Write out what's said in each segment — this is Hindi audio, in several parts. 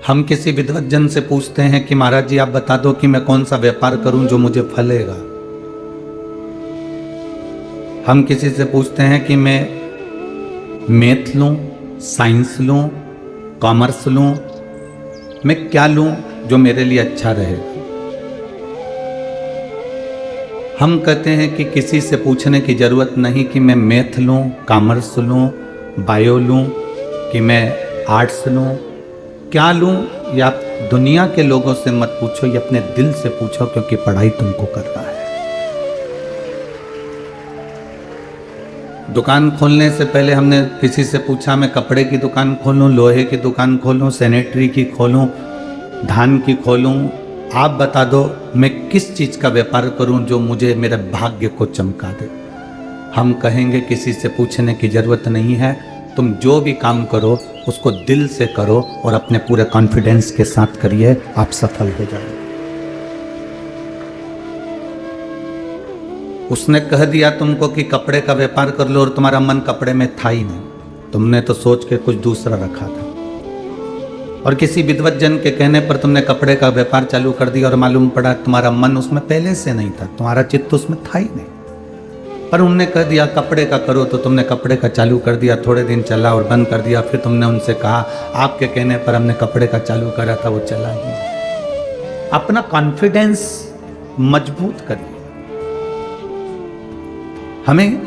हम किसी विद्वत जन से पूछते हैं कि महाराज जी आप बता दो कि मैं कौन सा व्यापार करूं जो मुझे फलेगा। हम किसी से पूछते हैं कि मैं मैथ लूं, साइंस लूं, कॉमर्स लूं, मैं क्या लूं जो मेरे लिए अच्छा रहेगा। हम कहते हैं कि किसी से पूछने की जरूरत नहीं कि मैं मैथ लूं, कॉमर्स लूं, बायो लूं, कि मैं आर्ट्स लूं, क्या लूं। या आप दुनिया के लोगों से मत पूछो, ये अपने दिल से पूछो, क्योंकि पढ़ाई तुमको करना है। दुकान खोलने से पहले हमने किसी से पूछा मैं कपड़े की दुकान खोलूं, लोहे की दुकान खोलूं, सैनिटरी की खोलूं, धान की खोलूं, आप बता दो मैं किस चीज का व्यापार करूं जो मुझे मेरे भाग्य को चमका दे। हम कहेंगे किसी से पूछने की जरूरत नहीं है, तुम जो भी काम करो उसको दिल से करो और अपने पूरे कॉन्फिडेंस के साथ करिए, आप सफल हो जाओगे। उसने कह दिया तुमको कि कपड़े का व्यापार कर लो और तुम्हारा मन कपड़े में था ही नहीं, तुमने तो सोच के कुछ दूसरा रखा था। और किसी विद्वत जन के कहने पर तुमने कपड़े का व्यापार चालू कर दिया और मालूम पड़ा तुम्हारा मन उसमें पहले से नहीं था, तुम्हारा चित्त उसमें था ही नहीं। पर उनने कह दिया कपड़े का करो तो तुमने कपड़े का चालू कर दिया, थोड़े दिन चला और बंद कर दिया। फिर तुमने उनसे कहा आपके कहने पर हमने कपड़े का चालू करा था, वो चला ही। अपना कॉन्फिडेंस मजबूत करिए। हमें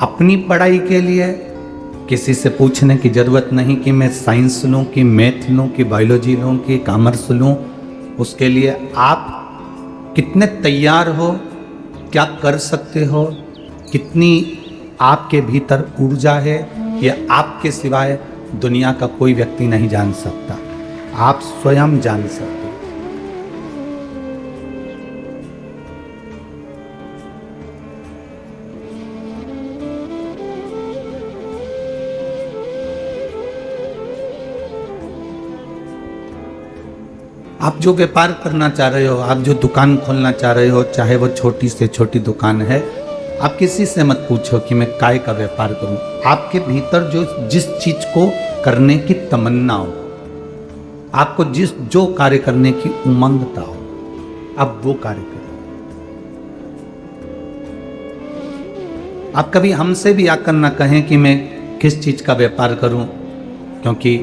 अपनी पढ़ाई के लिए किसी से पूछने की जरूरत नहीं कि मैं साइंस लूं, कि मैथ लूं, कि बायोलॉजी लूं, कि कॉमर्स लूं। उसके लिए आप कितने तैयार हो, क्या कर सकते हो, कितनी आपके भीतर ऊर्जा है, ये आपके सिवाय दुनिया का कोई व्यक्ति नहीं जान सकता, आप स्वयं जान सकते। आप जो व्यापार करना चाह रहे हो, आप जो दुकान खोलना चाह रहे हो, चाहे वो छोटी से छोटी दुकान है, आप किसी से मत पूछो कि मैं काय का व्यापार करूं। आपके भीतर जिस चीज को करने की तमन्ना हो, आपको जो कार्य करने की उमंगता हो, आप वो कार्य करें। आप कभी हमसे भी आकर ना कहें कि मैं किस चीज का व्यापार करूं, क्योंकि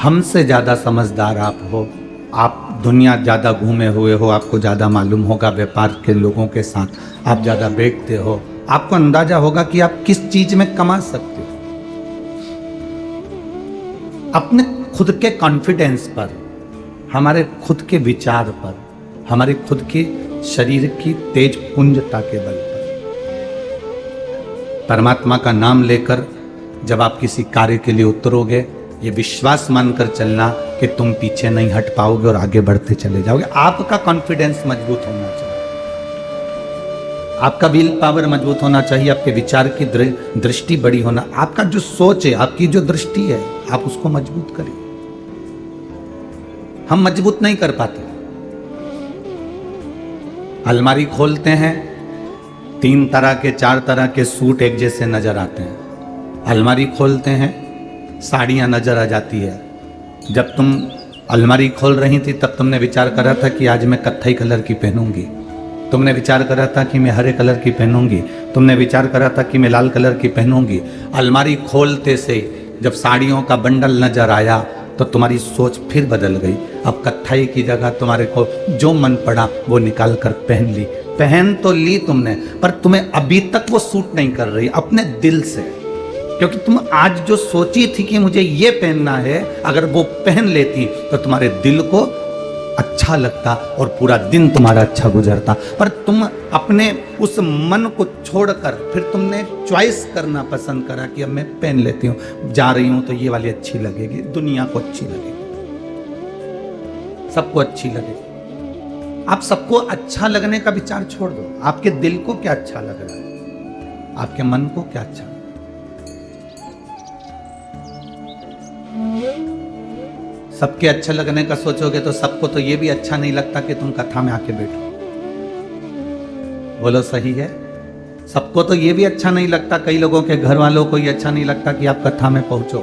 हमसे ज्यादा समझदार आप हो, आप दुनिया ज़्यादा घूमे हुए हो, आपको ज़्यादा मालूम होगा व्यापार के लोगों के साथ, आप ज़्यादा बैठते हो, आपको अंदाजा होगा कि आप किस चीज़ में कमा सकते हो। अपने खुद के कॉन्फिडेंस पर, हमारे खुद के विचार पर, हमारे खुद के शरीर की तेज पुंजता के बल पर, परमात्मा का नाम लेकर जब आप किसी कार्य के लिए उतरोगे, ये विश्वास मानकर चलना कि तुम पीछे नहीं हट पाओगे और आगे बढ़ते चले जाओगे। आपका कॉन्फिडेंस मजबूत होना चाहिए, आपका विल पावर मजबूत होना चाहिए, आपके विचार की दृष्टि बड़ी होना, आपका जो सोच है, आपकी जो दृष्टि है, आप उसको मजबूत करिए। हम मजबूत नहीं कर पाते। अलमारी खोलते हैं, 3 तरह के 4 तरह के सूट एक जैसे नजर आते हैं। अलमारी खोलते हैं, साड़ियाँ नजर आ जाती है। जब तुम अलमारी खोल रही थी तब तुमने विचार करा था कि आज मैं कत्थई कलर की पहनूंगी, तुमने विचार करा था कि मैं हरे कलर की पहनूंगी, तुमने विचार करा था कि मैं लाल कलर की पहनूंगी। अलमारी खोलते से जब साड़ियों का बंडल नजर आया तो तुम्हारी सोच फिर बदल गई। अब कत्थई की जगह तुम्हारे को जो मन पड़ा वो निकाल कर पहन ली। पहन तो ली तुमने, पर तुम्हें अभी तक वो सूट नहीं कर रही अपने दिल से, क्योंकि तुम आज जो सोची थी कि मुझे ये पहनना है, अगर वो पहन लेती तो तुम्हारे दिल को अच्छा लगता और पूरा दिन तुम्हारा अच्छा गुजरता। पर तुम अपने उस मन को छोड़कर फिर तुमने चॉइस करना पसंद करा कि अब मैं पहन लेती हूँ, जा रही हूँ तो ये वाली अच्छी लगेगी, दुनिया को अच्छी लगेगी, सबको अच्छी लगेगी। आप सबको अच्छा लगने का विचार छोड़ दो। आपके दिल को क्या अच्छा लग रहा है, आपके मन को क्या अच्छा लग रहा है। सबके अच्छा लगने का सोचोगे तो सबको तो ये भी अच्छा नहीं लगता कि तुम कथा में आके बैठो। बोलो सही है? सबको तो ये भी अच्छा नहीं लगता, कई लोगों के घर वालों को ये अच्छा नहीं लगता कि आप कथा में पहुंचो।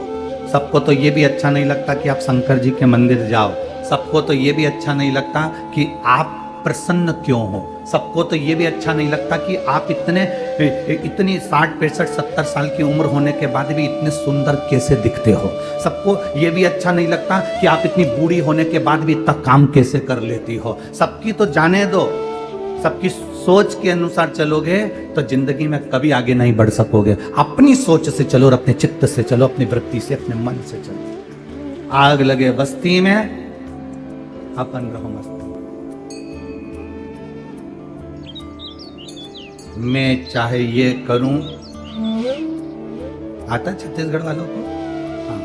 सबको तो ये भी अच्छा नहीं लगता कि आप शंकर जी के मंदिर जाओ। सबको तो ये भी अच्छा नहीं लगता कि आप प्रसन्न क्यों हो। सबको तो ये भी अच्छा नहीं लगता कि आप इतनी 60 65 70 साल की उम्र होने के बाद भी इतने सुंदर कैसे दिखते हो। सबको ये भी अच्छा नहीं लगता कि आप इतनी बूढ़ी होने के बाद भी इतना काम कैसे कर लेती हो। सबकी तो जाने दो, सबकी सोच के अनुसार चलोगे तो जिंदगी में कभी आगे नहीं बढ़ सकोगे। अपनी सोच से चलो और अपने चित्त से चलो, अपनी वृत्ति से, अपने मन से चलो। आग लगे बस्ती में, अपन रहो मस्ती। मैं चाहे ये करूं, आता छत्तीसगढ़ वालों को, हाँ,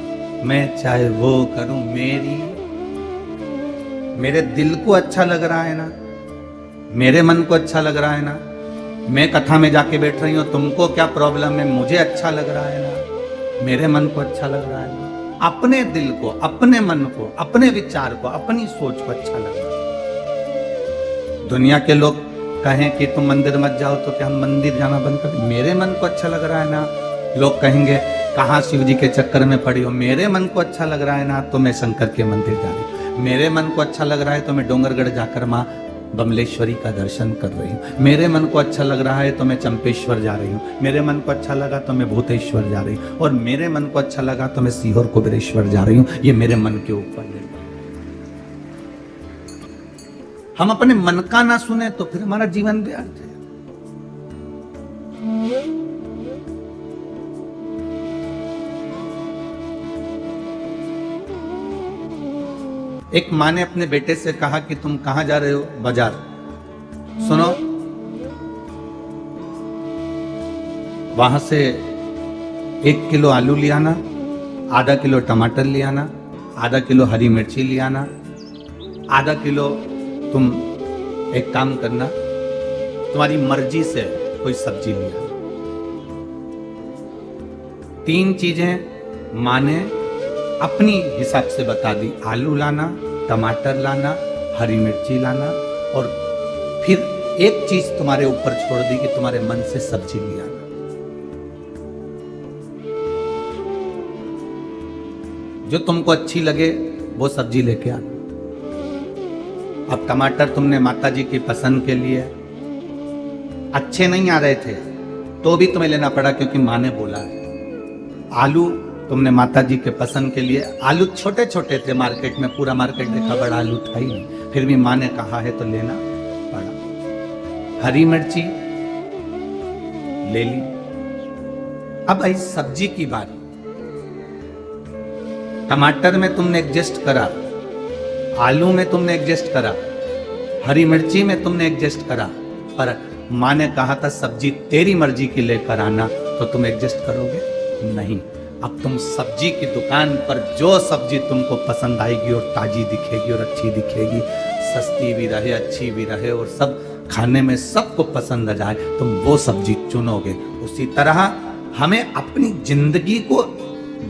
मैं चाहे वो करूं, मेरे दिल को अच्छा लग रहा है ना, मेरे मन को अच्छा लग रहा है ना। मैं कथा में जाके बैठ रही हूं, तुमको क्या प्रॉब्लम है, मुझे अच्छा लग रहा है ना, मेरे मन को अच्छा लग रहा है ना। अपने दिल को, अपने मन को, अपने विचार को, अपनी सोच को अच्छा लग रहा है। दुनिया के लोग कहें कि तुम मंदिर मत जाओ तो क्या हम मंदिर जाना बंद कर दें? मेरे मन को अच्छा लग रहा है ना। लोग कहेंगे कहाँ शिव जी के चक्कर में पड़ी हो, मेरे मन को अच्छा लग रहा है ना तो मैं शंकर के मंदिर जा रही हूँ। मेरे मन को अच्छा लग रहा है तो मैं डोंगरगढ़ जाकर माँ बमलेश्वरी का दर्शन कर रही हूँ। मेरे मन को अच्छा लग रहा है तो मैं चंपेश्वर जा रही हूँ। मेरे मन को अच्छा लगा तो मैं भूतेश्वर जा रही हूँ। और मेरे मन को अच्छा लगा तो मैं सीहोर कुबेरेश्वर जा रही हूँ। ये मेरे मन के ऊपर निर्भर। हम अपने मन का ना सुने तो फिर हमारा जीवन व्यर्थ है। एक माँ ने अपने बेटे से कहा कि तुम कहां जा रहे हो? बाजार। सुनो, वहां से 1 किलो आलू ले आना, आधा किलो टमाटर ले आना, आधा किलो हरी मिर्ची ले आना, आधा किलो तुम एक काम करना, तुम्हारी मर्जी से कोई सब्जी ले आना। 3 चीजें माँ ने अपनी हिसाब से बता दी। आलू लाना, टमाटर लाना, हरी मिर्ची लाना, और फिर एक चीज तुम्हारे ऊपर छोड़ दी कि तुम्हारे मन से सब्जी ले आना। जो तुमको अच्छी लगे वो सब्जी लेके आना। अब टमाटर तुमने माता जी की पसंद के लिए, अच्छे नहीं आ रहे थे तो भी तुम्हें लेना पड़ा क्योंकि माँ ने बोला है। आलू तुमने माता जी के पसंद के लिए, आलू छोटे छोटे थे, मार्केट में पूरा मार्केट देखा, बड़ा आलू था ही नहीं, फिर भी माँ ने कहा है तो लेना पड़ा। हरी मिर्ची ले ली। अब आई सब्जी की बारी। टमाटर में तुमने एडजस्ट करा, आलू में तुमने एडजस्ट करा, हरी मिर्ची में तुमने एडजस्ट करा, पर माँ ने कहा था सब्जी तेरी मर्जी की लेकर आना, तो तुम एडजस्ट करोगे? नहीं। अब तुम सब्जी की दुकान पर जो सब्जी तुमको पसंद आएगी और ताजी दिखेगी और अच्छी दिखेगी, सस्ती भी रहे, अच्छी भी रहे और सब खाने में सबको पसंद आ जाए, तुम वो सब्जी चुनोगे। उसी तरह हमें अपनी जिंदगी को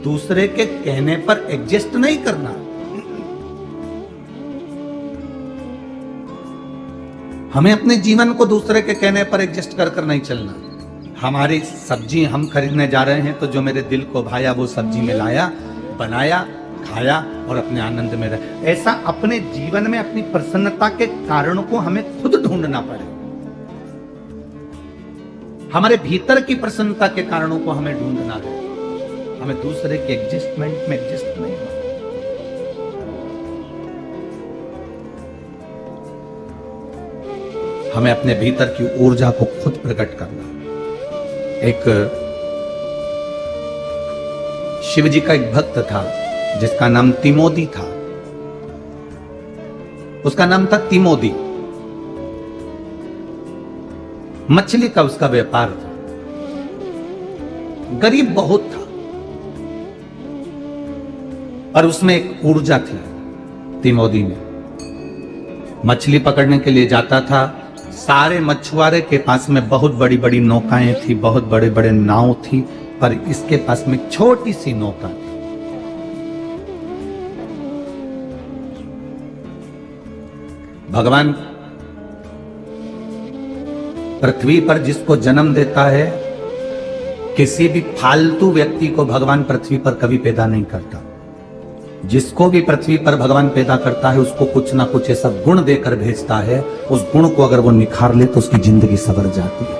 दूसरे के कहने पर एडजस्ट नहीं करना। हमें अपने जीवन को दूसरे के कहने पर एडजस्ट कर नहीं चलना। हमारी सब्जी हम खरीदने जा रहे हैं तो जो मेरे दिल को भाया वो सब्जी में लाया, बनाया, खाया और अपने आनंद में रहे। ऐसा अपने जीवन में अपनी प्रसन्नता के कारणों को हमें खुद ढूंढना पड़े। हमारे भीतर की प्रसन्नता के कारणों को हमें ढूंढना है। हमें दूसरे के एडजस्टमेंट में एडजस्ट नहीं होना। हमें अपने भीतर की ऊर्जा को खुद प्रकट करना। एक शिव जी का एक भक्त था जिसका नाम तिमोदी था। उसका नाम था तिमोदी। मछली का उसका व्यापार था। गरीब बहुत था पर उसमें एक ऊर्जा थी तिमोदी में। मछली पकड़ने के लिए जाता था, सारे मछुआरे के पास में बहुत बड़ी बड़ी नौकाएं थी, बहुत बड़े बड़े नाव थी, पर इसके पास में छोटी सी नौका थी। भगवान पृथ्वी पर जिसको जन्म देता है किसी भी फालतू व्यक्ति को भगवान पृथ्वी पर कभी पैदा नहीं करता। जिसको भी पृथ्वी पर भगवान पैदा करता है उसको कुछ ना कुछ ऐसा गुण देकर भेजता है, उस गुण को अगर वो निखार ले तो उसकी जिंदगी संवर जाती है।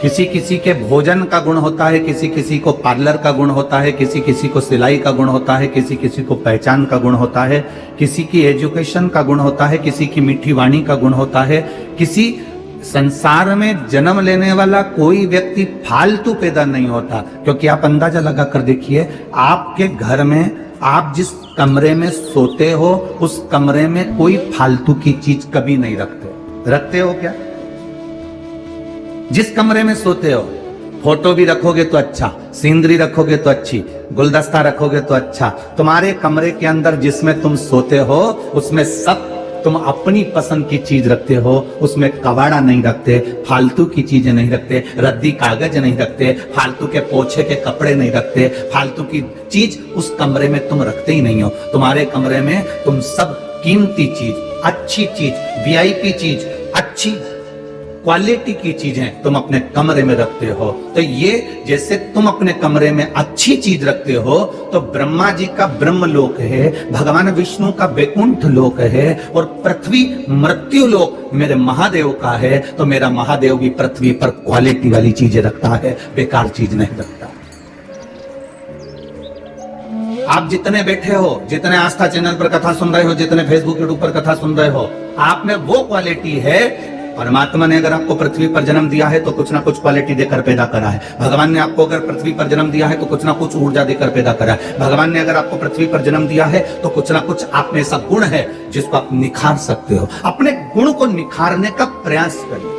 किसी किसी के भोजन का गुण होता है, किसी किसी को पार्लर का गुण होता है, किसी किसी को सिलाई का गुण होता है, किसी किसी को पहचान का गुण होता है, किसी की एजुकेशन का गुण होता है, किसी की मीठी वाणी का गुण होता है। किसी संसार में जन्म लेने वाला कोई व्यक्ति फालतू पैदा नहीं होता, क्योंकि आप अंदाजा लगा कर देखिए, आपके घर में आप जिस कमरे में सोते हो उस कमरे में कोई फालतू की चीज कभी नहीं रखते हो क्या? जिस कमरे में सोते हो, फोटो भी रखोगे तो अच्छा, सीनरी रखोगे तो अच्छी, गुलदस्ता रखोगे तो अच्छा। तुम्हारे कमरे के अंदर जिसमें तुम सोते हो उसमें सब तुम अपनी पसंद की चीज रखते हो, उसमें कबाड़ा नहीं रखते, फालतू की चीजें नहीं रखते, रद्दी कागज नहीं रखते, फालतू के पोछे के कपड़े नहीं रखते, फालतू की चीज उस कमरे में तुम रखते ही नहीं हो। तुम्हारे कमरे में तुम सब कीमती चीज, अच्छी चीज, वीआईपी चीज, अच्छी क्वालिटी की चीजें तुम अपने कमरे में रखते हो। तो ये जैसे तुम अपने कमरे में अच्छी चीज रखते हो, तो ब्रह्मा जी का ब्रह्म लोक है, भगवान विष्णु का वैकुंठ लोक है, और पृथ्वी मृत्यु लोक मेरे महादेव का है। तो मेरा महादेव भी पृथ्वी पर क्वालिटी वाली चीजें रखता है, बेकार चीज नहीं रखता। आप जितने बैठे हो, जितने आस्था चैनल पर कथा सुन रहे हो, जितने फेसबुक यूट्यूब पर कथा सुन रहे हो, आप में वो क्वालिटी है। परमात्मा ने अगर आपको पृथ्वी पर जन्म दिया है तो कुछ ना कुछ क्वालिटी देकर पैदा करा है। भगवान ने आपको अगर पृथ्वी पर जन्म दिया है तो कुछ ना कुछ ऊर्जा देकर पैदा करा है। भगवान ने अगर आपको पृथ्वी पर जन्म दिया है तो कुछ ना कुछ आप में ऐसा गुण है जिसको आप निखार सकते हो। अपने गुण को निखारने का प्रयास करिए,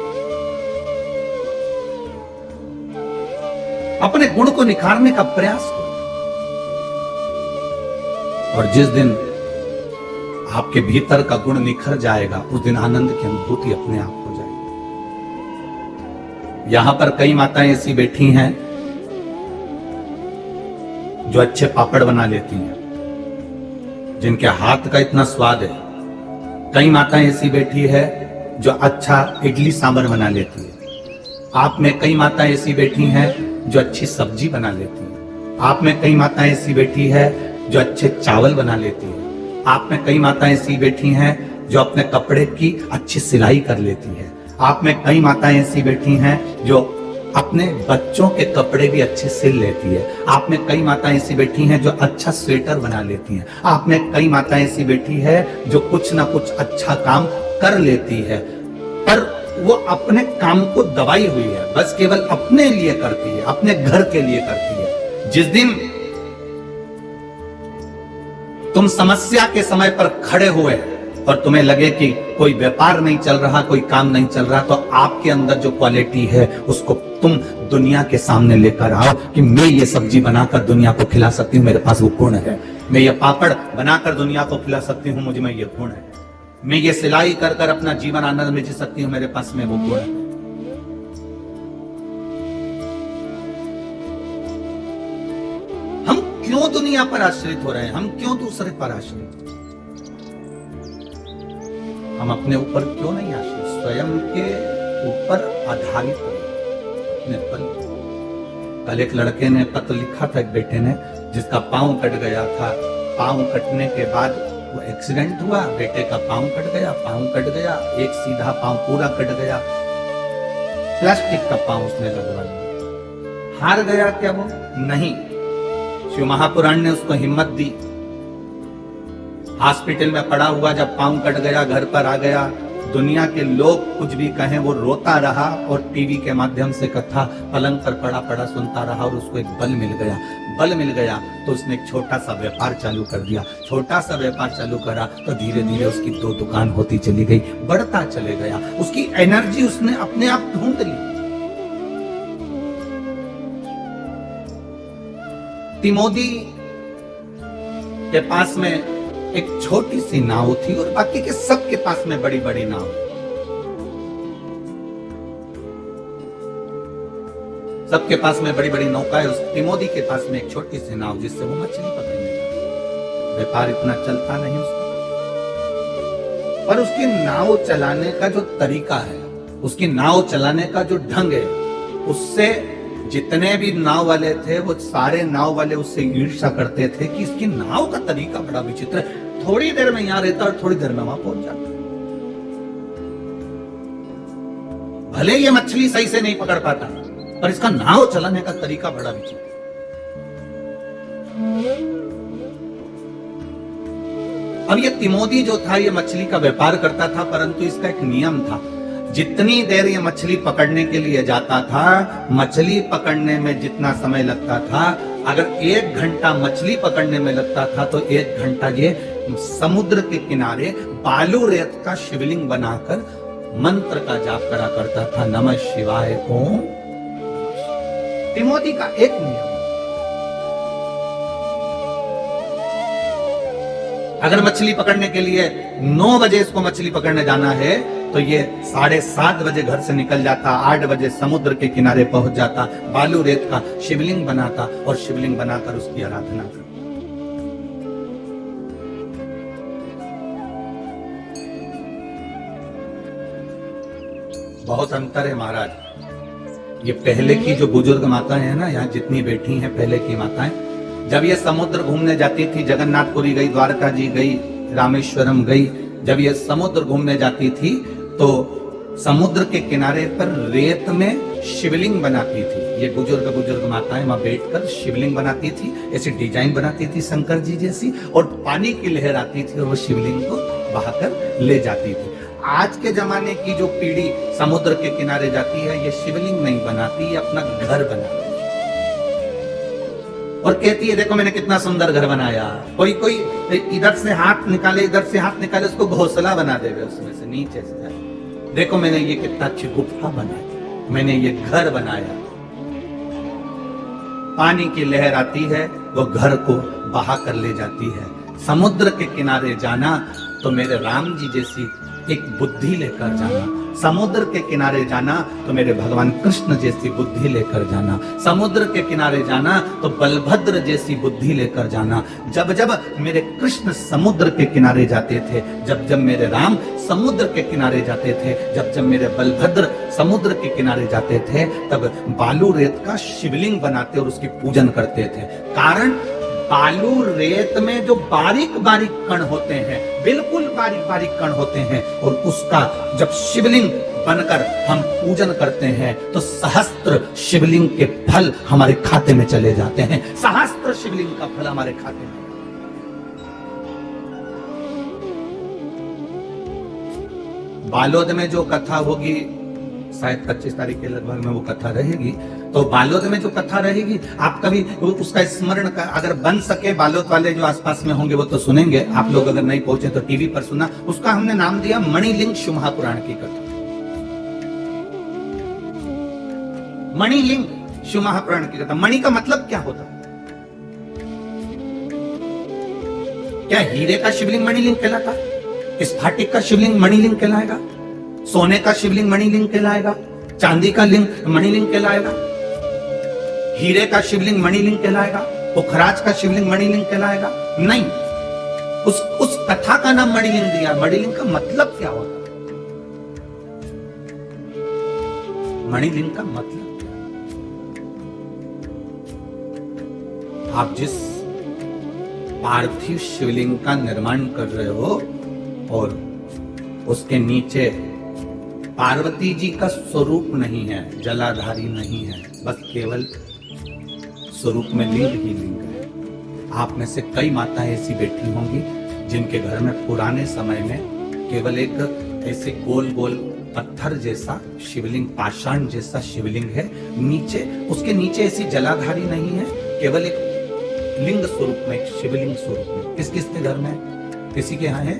अपने गुण को निखारने का प्रयास करिए, और जिस दिन आपके भीतर का गुण निखर जाएगा उस दिन आनंद की अनुभूति अपने आप हो जाएगी। यहां पर कई माताएं ऐसी बैठी हैं जो अच्छे पापड़ बना लेती हैं, जिनके हाथ का इतना स्वाद है। कई माताएं ऐसी बैठी है जो अच्छा इडली सांभर बना लेती है। आप में कई माताएं ऐसी बैठी हैं जो अच्छी सब्जी बना लेती हैं। आप में कई माताएं ऐसी बैठी है जो अच्छे चावल बना लेती है। आप में कई माताएं ऐसी बैठी हैं जो अपने कपड़े की अच्छी सिलाई कर लेती है। आप में कई माताएं ऐसी बैठी हैं जो अपने बच्चों के कपड़े भी अच्छे सिल लेती है। आप में कई माताएं ऐसी बैठी हैं जो अच्छा स्वेटर बना लेती हैं। आप में कई माताएं ऐसी बैठी है जो कुछ ना कुछ अच्छा काम कर लेती है, पर वो अपने काम को दबाई हुई है, बस केवल अपने लिए करती है, अपने घर के लिए करती है। जिस दिन तुम समस्या के समय पर खड़े हुए और तुम्हें लगे कि कोई व्यापार नहीं चल रहा, कोई काम नहीं चल रहा, तो आपके अंदर जो क्वालिटी है उसको तुम दुनिया के सामने लेकर आओ कि मैं ये सब्जी बनाकर दुनिया को खिला सकती हूँ, मेरे पास वो गुण है। मैं ये पापड़ बनाकर दुनिया को खिला सकती हूँ, मुझ में ये गुण है। मैं ये सिलाई कर कर अपना जीवन आनंद में जी सकती हूँ, मेरे पास में वो गुण है। हम क्यों दुनिया पर आश्रित हो रहे हैं? हम क्यों दूसरे पर आश्रित? हम अपने ऊपर क्यों नहीं आश्रित? स्वयं के ऊपर आधारित अपने पल। कल एक लड़के ने पत्र लिखा था, एक बेटे ने, जिसका पांव कट गया था। पांव कटने के बाद वो एक्सीडेंट हुआ, बेटे का पांव कट गया, एक सीधा पांव पूरा कट गया, प्लास्टिक का पांव उसने लगवा दिया। हार गया क्या वो? नहीं। शिव महापुराण ने उसको हिम्मत दी। हॉस्पिटल में पड़ा हुआ जब पांव कट गया, घर पर आ गया, दुनिया के लोग कुछ भी कहें वो रोता रहा, और टीवी के माध्यम से कथा पलंग पर पड़ा पड़ा सुनता रहा, और उसको एक बल मिल गया तो उसने एक छोटा सा व्यापार चालू कर दिया। छोटा सा व्यापार चालू करा तो धीरे धीरे उसकी 2 दुकान होती चली गई, बढ़ता चले गया। उसकी एनर्जी उसने अपने आप ढूंढ ली। तिमोदी के पास में एक छोटी सी नाव थी और बाकी के सबके पास में बड़ी बड़ी नाव। सबके पास में बड़ी बड़ी नौका है, उस तिमोदी के पास में एक छोटी सी नाव जिससे वो मछली पकड़ने लगा। व्यापार इतना चलता नहीं उसका, पर उसकी नाव चलाने का जो तरीका है, उसकी नाव चलाने का जो ढंग है, उससे जितने भी नाव वाले थे वो सारे नाव वाले उससे ईर्ष्या करते थे कि इसकी नाव का तरीका बड़ा विचित्र है, थोड़ी देर में यहां रहता और थोड़ी देर में वहां पहुंच जाता। भले ये मछली सही से नहीं पकड़ पाता, पर इसका नाव चलाने का तरीका बड़ा विचित्र। अब ये तिमोथी जो था ये मछली का व्यापार करता था, परंतु इसका एक नियम था, जितनी देर ये मछली पकड़ने के लिए जाता था, मछली पकड़ने में जितना समय लगता था, अगर 1 घंटा मछली पकड़ने में लगता था तो 1 घंटा ये समुद्र के किनारे बालू रेत का शिवलिंग बनाकर मंत्र का जाप करा करता था, नमः शिवाय ओम। तिमोथी का एक नियम, अगर मछली पकड़ने के लिए 9 बजे इसको मछली पकड़ने जाना है तो ये 7:30 बजे घर से निकल जाता, 8 बजे समुद्र के किनारे पहुंच जाता, बालू रेत का शिवलिंग बनाता और शिवलिंग बनाकर उसकी आराधना करता। बहुत अंतर है महाराज। ये पहले की जो बुजुर्ग माताएं हैं ना, यहाँ जितनी बैठी हैं पहले की माताएं, जब ये समुद्र घूमने जाती थी, जगन्नाथपुरी गई, द्वारका जी गई, रामेश्वरम गई, जब ये समुद्र घूमने जाती थी तो समुद्र के किनारे पर रेत में शिवलिंग बनाती थी। ये बुजुर्ग माताएं वहां बैठकर शिवलिंग बनाती थी, ऐसी डिजाइन बनाती थी शंकर जी जैसी, और पानी की लहर आती थी और वो शिवलिंग को बहाकर ले जाती थी। आज के जमाने की जो पीढ़ी समुद्र के किनारे जाती है, ये शिवलिंग नहीं बनाती, ये अपना घर बनाती है और कहती है देखो मैंने कितना सुंदर घर बनाया। कोई इधर से हाथ निकाले, इधर से हाथ निकाले, उसको घोंसला बना देगा उसमें से नीचे से। देखो मैंने ये कितना अच्छी गुफा बनाई, मैंने ये घर बनाया। पानी की लहर आती है, वो घर को बहा कर ले जाती है। समुद्र के किनारे जाना तो मेरे राम जी जैसी एक बुद्धि लेकर जाना, समुद्र के किनारे जाना तो मेरे भगवान कृष्ण जैसी बुद्धि लेकर जाना, समुद्र के किनारे जाना तो बलभद्र जैसी बुद्धि लेकर जाना। जब जब मेरे कृष्ण समुद्र के किनारे जाते थे, जब जब मेरे राम समुद्र के किनारे जाते थे, जब जब मेरे बलभद्र समुद्र के किनारे जाते थे, तब बालू रेत का शिवलिंग बनाते और उसकी पूजन करते थे। कारण बालू रेत में जो बारीक बारीक कण होते हैं, बिल्कुल बारीक बारीक कण होते हैं, और उसका जब शिवलिंग बनकर हम पूजन करते हैं तो सहस्त्र शिवलिंग के फल हमारे खाते में चले जाते हैं। सहस्त्र शिवलिंग का फल हमारे खाते में। बालोद में जो कथा होगी, शायद 25 तारीख के लगभग में वो कथा रहेगी, तो बालोद में जो कथा रहेगी आप कभी उसका स्मरण का अगर बन सके, बालोद वाले जो आसपास में होंगे वो तो सुनेंगे, आप लोग अगर नहीं पहुंचे तो टीवी पर सुना। उसका हमने नाम दिया मणिलिंग शिव महापुराण की कथा। मणिलिंग शिव महापुराण की कथा। मणि का मतलब क्या होता है? क्या हीरे का शिवलिंग मणिलिंग कहलाता? स्फटिक का शिवलिंग मणिलिंग कहलाएगा? सोने का शिवलिंग मणिलिंग कहलाएगा? चांदी का लिंग मणिलिंग कहलाएगा? हीरे का शिवलिंग मणिलिंग कहलाएगा? पुखराज का शिवलिंग मणिलिंग कहलाएगा? नहीं। उस कथा का नाम मणिलिंग दिया। मणिलिंग का मतलब क्या होता है? मणिलिंग का मतलब क्या? आप जिस पार्थिव शिवलिंग का निर्माण कर रहे हो और उसके नीचे पार्वती जी का स्वरूप नहीं है, जलाधारी नहीं है, बस केवल स्वरूप में लिंग ही लिंग है। आप में से कई माताएं ऐसी बैठी होंगी जिनके घर में पुराने समय में केवल एक ऐसे गोल गोल पत्थर जैसा शिवलिंग, पाषाण जैसा शिवलिंग है, नीचे उसके नीचे ऐसी जलाधारी नहीं है, केवल एक लिंग स्वरूप में, एक शिवलिंग स्वरूप में। किस किस के घर में? किसी के यहाँ है?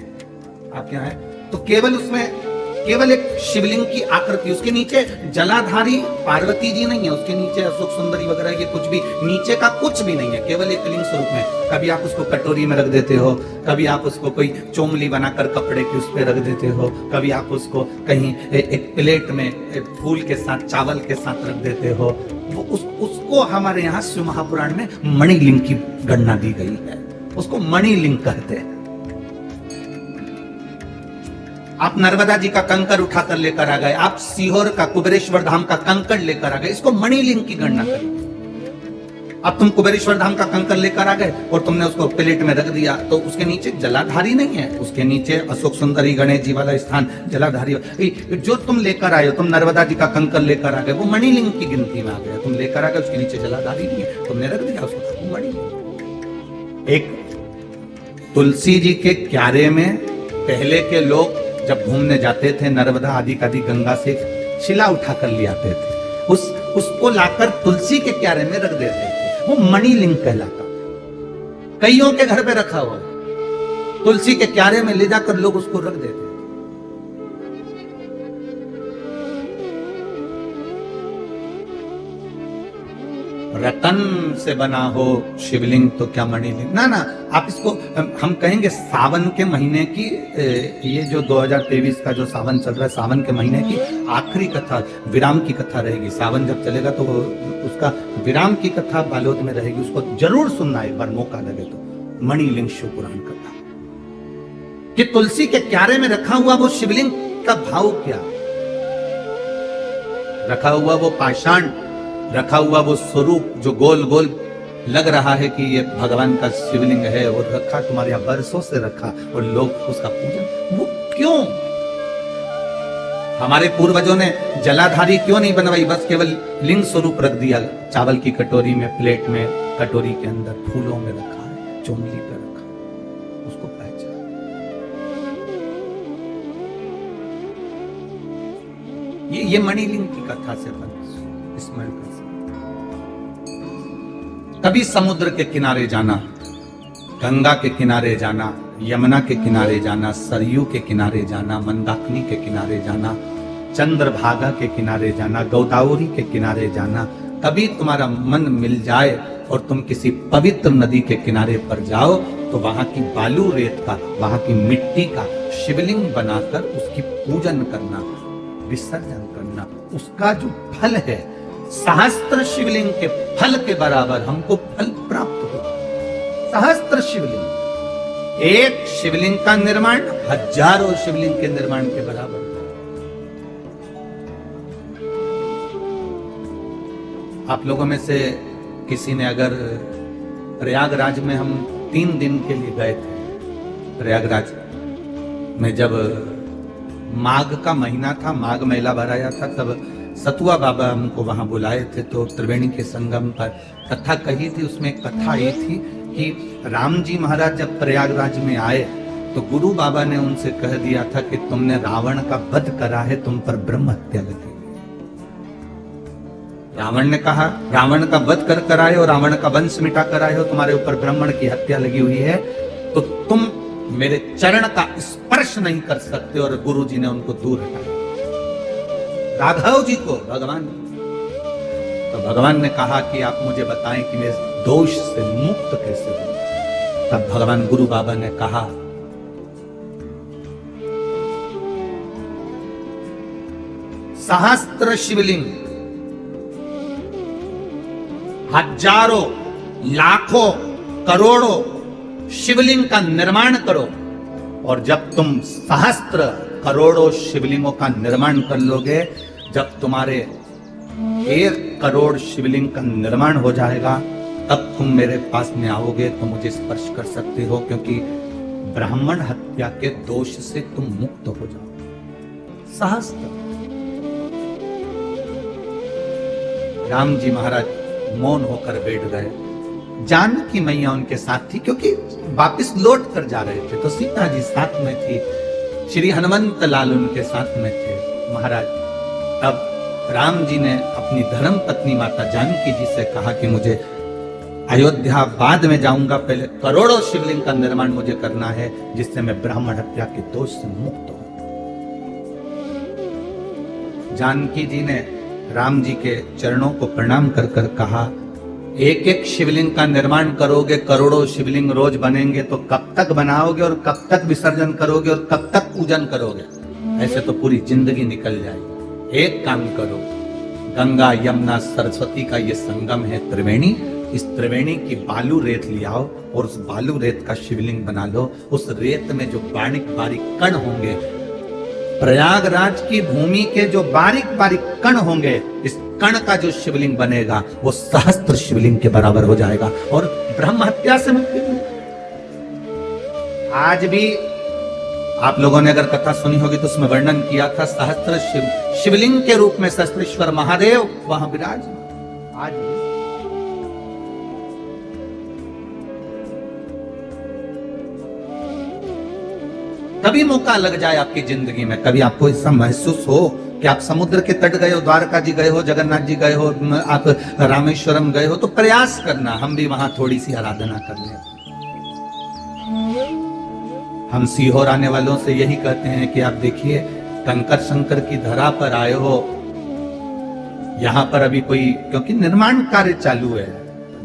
आपके यहाँ है? तो केवल उसमें केवल एक शिवलिंग की आकृति, उसके नीचे जलाधारी पार्वती जी नहीं है, उसके नीचे अशोक सुंदरी वगैरह ये कुछ भी, नीचे का कुछ भी नहीं है, केवल एक लिंग स्वरूप में। कभी आप उसको कटोरी में रख देते हो, कभी आप उसको कोई चोमली बनाकर कपड़े के उस पे रख देते हो, कभी आप उसको कहीं एक प्लेट में एक फूल के साथ, चावल के साथ रख देते हो। वो उसको हमारे यहाँ शिव महापुराण में मणिलिंग की गणना दी गई है, उसको मणिलिंग कहते हैं। आप नर्मदा जी का कंकड़ उठाकर लेकर आ गए, आप सीहोर का कुबेरेश्वर धाम का कंकड़ लेकर आ गए, इसको मणिलिंग की गणना करें। अब तुम कुबेरेश्वर धाम का कंकड़ लेकर आ गए और तुमने उसको प्लेट में रख दिया, तो उसके नीचे जलाधारी नहीं है, उसके नीचे अशोक सुंदरी गणेश जी वाला स्थान जलाधारी। जो तुम लेकर आए हो, तुम नर्मदा जी का कंकड़ लेकर आ गए, वो मणिलिंग की गिनती में आ गया। तुम लेकर आ गए, उसके नीचे जलाधारी नहीं है, तुमने रख दिया उसको, वो मणिलिंग। एक तुलसी जी के क्यारे में पहले के लोग जब घूमने जाते थे नर्मदा आदि गंगा से शिला उठाकर ले आते थे, उसको लाकर तुलसी के क्यारे में रख देते थे, वो मणिलिंग कहलाता। कईयों के घर पे रखा हुआ, तुलसी के क्यारे में ले जाकर लोग उसको रख देते। रतन से बना हो शिवलिंग तो क्या मणिलिंग, ना ना, आप इसको हम कहेंगे सावन के महीने की, ये जो 2023 का जो सावन चल रहा है, सावन के महीने की आखिरी कथा, विराम की कथा रहेगी। सावन जब चलेगा तो उसका विराम की कथा बालोद में रहेगी, उसको जरूर सुनना एक बार मौका लगे तो। मणिलिंग शिव पुराण कथा कि तुलसी के क्यारे में रखा हुआ वो शिवलिंग का भाव क्या, रखा हुआ वो पाषाण, रखा हुआ वो स्वरूप जो गोल गोल लग रहा है कि ये भगवान का शिवलिंग है, वो रखा तुम्हारे यहां बरसों से रखा और लोग उसका पूजन, वो क्यों? हमारे पूर्वजों ने जलाधारी क्यों नहीं बनवाई, बस केवल लिंग स्वरूप रख दिया, चावल की कटोरी में, प्लेट में, कटोरी के अंदर फूलों में रखा है, चुंगली पे रखा, उसको पहचान। ये मणिलिंग की कथा से स्मरण कर सकते। कभी समुद्र के किनारे जाना, गंगा के किनारे जाना, यमुना के किनारे जाना, सरयू के किनारे जाना, मंदाकिनी के किनारे जाना, चंद्रभागा के किनारे जाना, गोदावरी के किनारे जाना, कभी तुम्हारा मन मिल जाए और तुम किसी पवित्र नदी के किनारे पर जाओ तो वहां की बालू रेत का, वहां की मिट्टी का शिवलिंग बनाकर उसकी पूजन करना, विसर्जन करना, उसका जो फल है सहस्त्र शिवलिंग के फल के बराबर हमको फल प्राप्त हो। सहस्त्र शिवलिंग, एक शिवलिंग का निर्माण हजारों शिवलिंग के निर्माण के बराबर। आप लोगों में से किसी ने अगर प्रयागराज में, हम 3 दिन के लिए गए थे प्रयागराज में, जब माघ का महीना था, माघ मेला भराया था, तब सतुआ बाबा हमको वहां बुलाए थे, तो त्रिवेणी के संगम पर कथा कही थी। उसमें एक कथा ये थी कि राम जी महाराज जब प्रयागराज में आए तो गुरु बाबा ने उनसे कह दिया था कि तुमने रावण का वध करा है, तुम पर ब्रह्म हत्या लगी। रावण ने कहा, रावण का वध कर कराए हो, रावण का वंश मिटा कराए हो, तुम्हारे ऊपर ब्राह्मण की हत्या लगी हुई है, तो तुम मेरे चरण का स्पर्श नहीं कर सकते। और गुरु जी ने उनको दूर हटाया, राघव जी को, भगवान। तो भगवान ने कहा कि आप मुझे बताएं कि मैं दोष से मुक्त कैसे हूं। तब भगवान गुरु बाबा ने कहा, सहस्त्र शिवलिंग, हजारों, लाखों, करोड़ों शिवलिंग का निर्माण करो, और जब तुम सहस्त्र करोड़ों शिवलिंगों का निर्माण कर लोगे, जब तुम्हारे 1 करोड़ शिवलिंग का निर्माण हो जाएगा, तब तुम मेरे पास में आओगे तो मुझे स्पर्श कर सकते हो, क्योंकि ब्राह्मण हत्या के दोष से तुम मुक्त हो जाओ। सहस्त्र। राम जी महाराज मौन होकर बैठ गए। जानकी मैया उनके साथ थी, क्योंकि वापस लौट कर जा रहे थे, तो सीता जी साथ में थी, श्री हनुमंत लाल उनके साथ में थे। महाराज अब राम जी ने अपनी धर्म पत्नी माता जानकी जी से कहा कि मुझे अयोध्या बाद में जाऊंगा, पहले करोड़ों शिवलिंग का निर्माण मुझे करना है, जिससे मैं ब्राह्मण हत्या के दोष से मुक्त हूं। जानकी जी ने राम जी के चरणों को प्रणाम कर कर कहा, एक एक शिवलिंग का निर्माण करोगे, करोड़ों शिवलिंग रोज बनेंगे, तो कब तक बनाओगे और कब तक विसर्जन करोगे और कब तक पूजन करोगे? ऐसे तो पूरी जिंदगी निकल जाएगी। एक काम करो, गंगा यमुना सरस्वती का ये संगम है त्रिवेणी, इस त्रिवेणी की बालू रेत ले आओ और उस बालू रेत का शिवलिंग बना लो। उस रेत में जो बारीक बारीक कण होंगे प्रयागराज की भूमि के जो बारीक बारीक कण होंगे, इस कण का जो शिवलिंग बनेगा वो सहस्त्र शिवलिंग के बराबर हो जाएगा और ब्रह्म हत्या से मुक्ति मिलेगी। आज भी आप लोगों ने अगर कथा सुनी होगी तो उसमें वर्णन किया था सहस्त्र शिवलिंग के रूप में सहस्त्रेश्वर महादेव वहां विराज। आज भी कभी मौका लग जाए आपकी जिंदगी में, कभी आपको ऐसा महसूस हो कि आप समुद्र के तट गए हो, द्वारका जी गए हो, जगन्नाथ जी गए हो, आप रामेश्वरम गए हो, तो प्रयास करना हम भी वहां थोड़ी सी आराधना कर लें। हम सीहोर आने वालों से यही कहते हैं कि आप देखिए कंकर शंकर की धरा पर आए हो, यहां पर अभी कोई, क्योंकि निर्माण कार्य चालू है,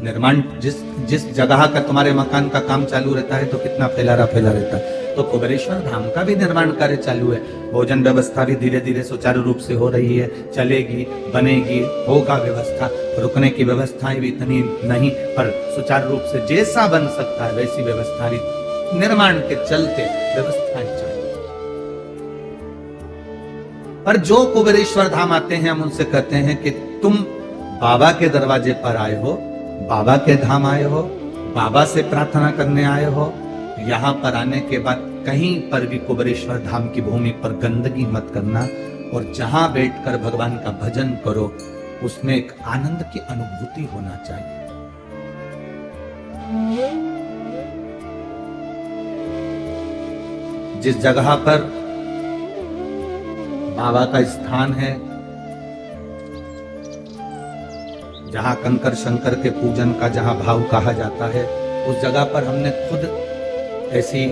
निर्माण जिस जगह का तुम्हारे मकान का काम चालू रहता है तो कितना फैला रहता है, तो कुबेरेश्वर धाम का भी निर्माण कार्य चालू है। भोजन व्यवस्था भी धीरे धीरे सुचारू रूप से हो रही है, चलेगी, बनेगी, होगा व्यवस्था, रुकने की व्यवस्थाएं भी इतनी नहीं पर सुचारू रूप से जैसा बन सकता है वैसी व्यवस्था निर्माण के चलते व्यवस्थाएं चाहिए। पर जो कुबेरेश्वर धाम आते हैं हम उनसे कहते हैं कि तुम बाबा के दरवाजे पर आए हो, बाबा के धाम आए हो, बाबा से प्रार्थना करने आए हो, यहां पर आने के बाद कहीं पर भी कुबेरेश्वर धाम की भूमि पर गंदगी मत करना और जहां बैठकर भगवान का भजन करो उसमें एक आनंद की अनुभूति होना चाहिए। जिस जगह पर बाबा का स्थान है, जहां कंकर शंकर के पूजन का जहां भाव कहा जाता है, उस जगह पर हमने खुद ऐसी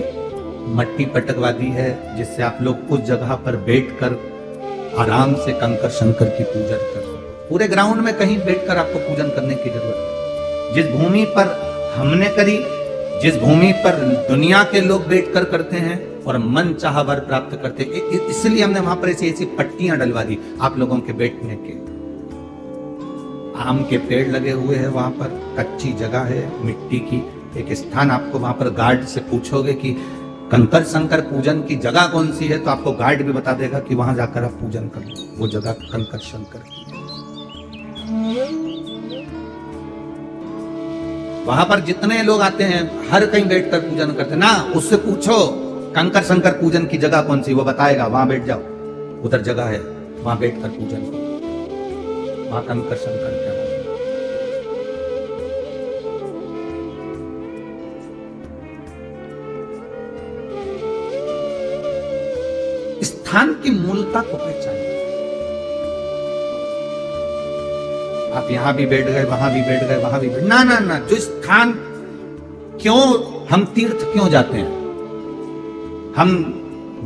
मट्टी पटकवा दी है जिससे आप लोग उस जगह पर बैठकर आराम से कंकर शंकर की पूजन कर सकते। पूरे ग्राउंड में कहीं बैठकर आपको पूजन करने की जरूरत है। जिस भूमि पर हमने करी, जिस भूमि पर दुनिया के लोग बैठकर करते हैं और मन चाहा वर प्राप्त करते, इसलिए हमने वहां पर ऐसी ऐसी पट्टियां डलवा दी आप लोगों के बैठने के। आम के पेड़ लगे हुए हैं, वहां पर कच्ची जगह है, मिट्टी की एक स्थान, आपको वहां पर गार्ड से पूछोगे कि कंकर शंकर पूजन की जगह कौन सी है, तो आपको गार्ड भी बता देगा कि वहां जाकर आप पूजन कर लो, वो जगह कंकर शंकर की। वहां पर जितने लोग आते हैं हर कहीं बैठकर पूजन करते ना, उससे पूछो कंकर शंकर पूजन की जगह कौन सी, वो बताएगा, वहां बैठ जाओ, उधर जगह है, वहां बैठकर पूजन करो, वहां कंकर शंकर क्या। स्थान की मूलता को पहचानिए। आप यहां भी बैठ गए, वहां भी बैठ गए, वहां भी बैठ, ना ना ना, जो स्थान, क्यों हम तीर्थ क्यों जाते हैं, हम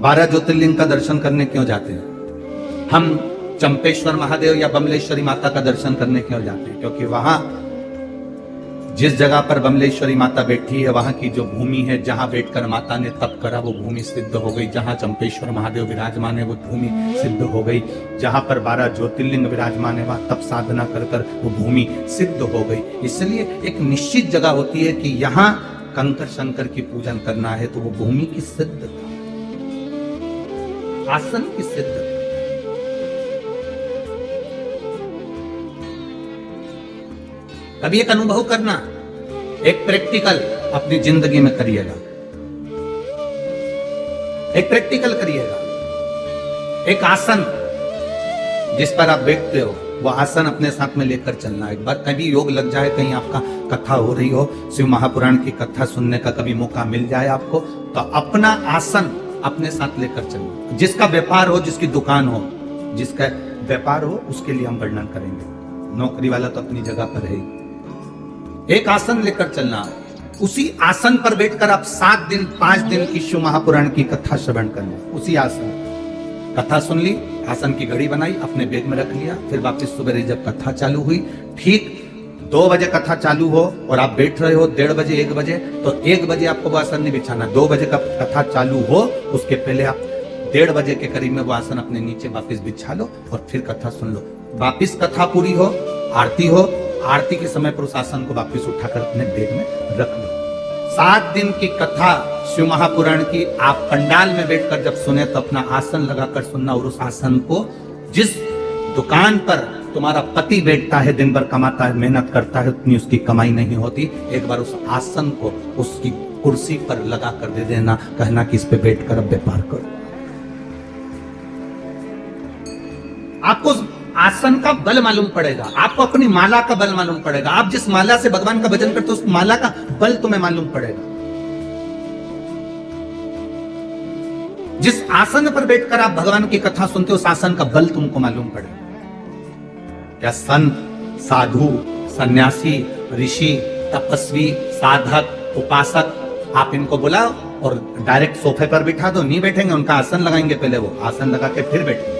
12 ज्योतिर्लिंग का दर्शन करने क्यों जाते हैं, हम चंपेश्वर महादेव या बमलेश्वरी माता का दर्शन करने क्यों जाते हैं, क्योंकि वहां जिस जगह पर बमलेश्वरी माता बैठी है, वहां की जो भूमि है, जहां बैठकर माता ने तप करा वो भूमि सिद्ध हो गई, जहां चंपेश्वर महादेव विराजमान है वो भूमि सिद्ध हो गई, जहां पर 12 ज्योतिर्लिंग विराजमान है वहां तप साधना कर कर वो भूमि सिद्ध हो गई। इसलिए एक निश्चित जगह होती है कि यहां कंकर शंकर की पूजन करना है तो वो भूमि की सिद्धता, आसन की सिद्धता। कभी एक अनुभव करना, एक प्रैक्टिकल अपनी जिंदगी में करिएगा, एक प्रैक्टिकल करिएगा, एक आसन जिस पर आप बैठते हो वो आसन अपने साथ में लेकर चलना। एक बार कभी योग लग जाए, कहीं आपका कथा हो रही हो, शिव महापुराण की कथा सुनने का कभी मौका मिल जाए आपको, तो अपना आसन अपने साथ लेकर चलना। जिसका व्यापार हो, जिसकी दुकान हो, जिसका व्यापार हो, उसके लिए हम वर्णन करेंगे, नौकरी वाला तो अपनी जगह पर है। एक आसन लेकर चलना, उसी आसन पर बैठकर आप 7 दिन 5 दिन की शिव महापुराण की कथा श्रवण करना। उसी आसन, कथा सुन ली, आसन की घड़ी बनाई, अपने बैग में रख लिया, फिर वापस सुबह जब कथा चालू हुई, ठीक 2 बजे कथा चालू हो और आप बैठ रहे हो 1:30 बजे 1 बजे, तो 1 बजे आपको वो आसन नहीं बिछाना। 2 बजे का कथा चालू हो उसके पहले आप 1:30 बजे के करीब में वो आसन अपने नीचे वापस बिछा लो और फिर कथा सुन लो। वापिस कथा पूरी हो, आरती हो, आरती के समय पर उस आसन को वापस उठाकर अपने बैग में रख लो। 7 दिन की कथा शिव महापुराण की आप पंडाल में बैठकर जब सुने तो अपना आसन लगाकर सुनना, और उस आसन को जिस दुकान पर तुम्हारा पति बैठता है, दिन भर कमाता है, मेहनत करता है, उतनी उसकी कमाई नहीं होती, एक बार उस आसन को उसकी कुर्सी पर लगा कर दे देना, कहना कि इस पे बैठकर अब व्यापार करो। आपको आसन का बल मालूम पड़ेगा, आपको अपनी माला का बल मालूम पड़ेगा। आप जिस माला से भगवान का भजन करते हो उस माला का बल तुम्हें मालूम पड़ेगा। जिस आसन पर बैठकर आप भगवान की कथा सुनते हो उस आसन का बल तुमको मालूम पड़ेगा। क्या संत, साधु, सन्यासी, ऋषि, तपस्वी, साधक, उपासक, आप इनको बुलाओ और डायरेक्ट सोफे पर बिठा दो, नहीं बैठेंगे, उनका आसन लगाएंगे, पहले वो आसन लगा के फिर बैठेंगे।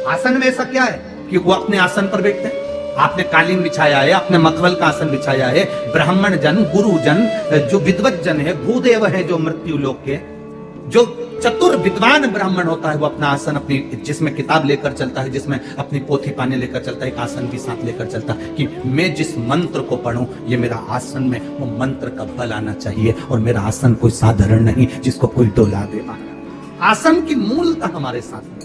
आसन में ऐसा क्या है कि वो अपने आसन पर बैठते हैं? आपने कालीन बिछाया है, आपने मखमल का आसन बिछाया है, ब्राह्मण जन, गुरु जन, जो विद्वत जन है, भूदेव है जो मृत्यु लोक के, जो चतुर विद्वान ब्राह्मण होता है वो अपना आसन, अपनी जिसमें किताब लेकर चलता है, जिसमें अपनी पोथी पाने लेकर चलता है, एक आसन भी साथ लेकर चलता है कि मैं जिस मंत्र को पढ़ूं ये मेरा आसन में वो मंत्र का बल आना चाहिए, और मेरा आसन कोई साधारण नहीं जिसको कोई डोला दे। आसन की मूलता हमारे साथ में।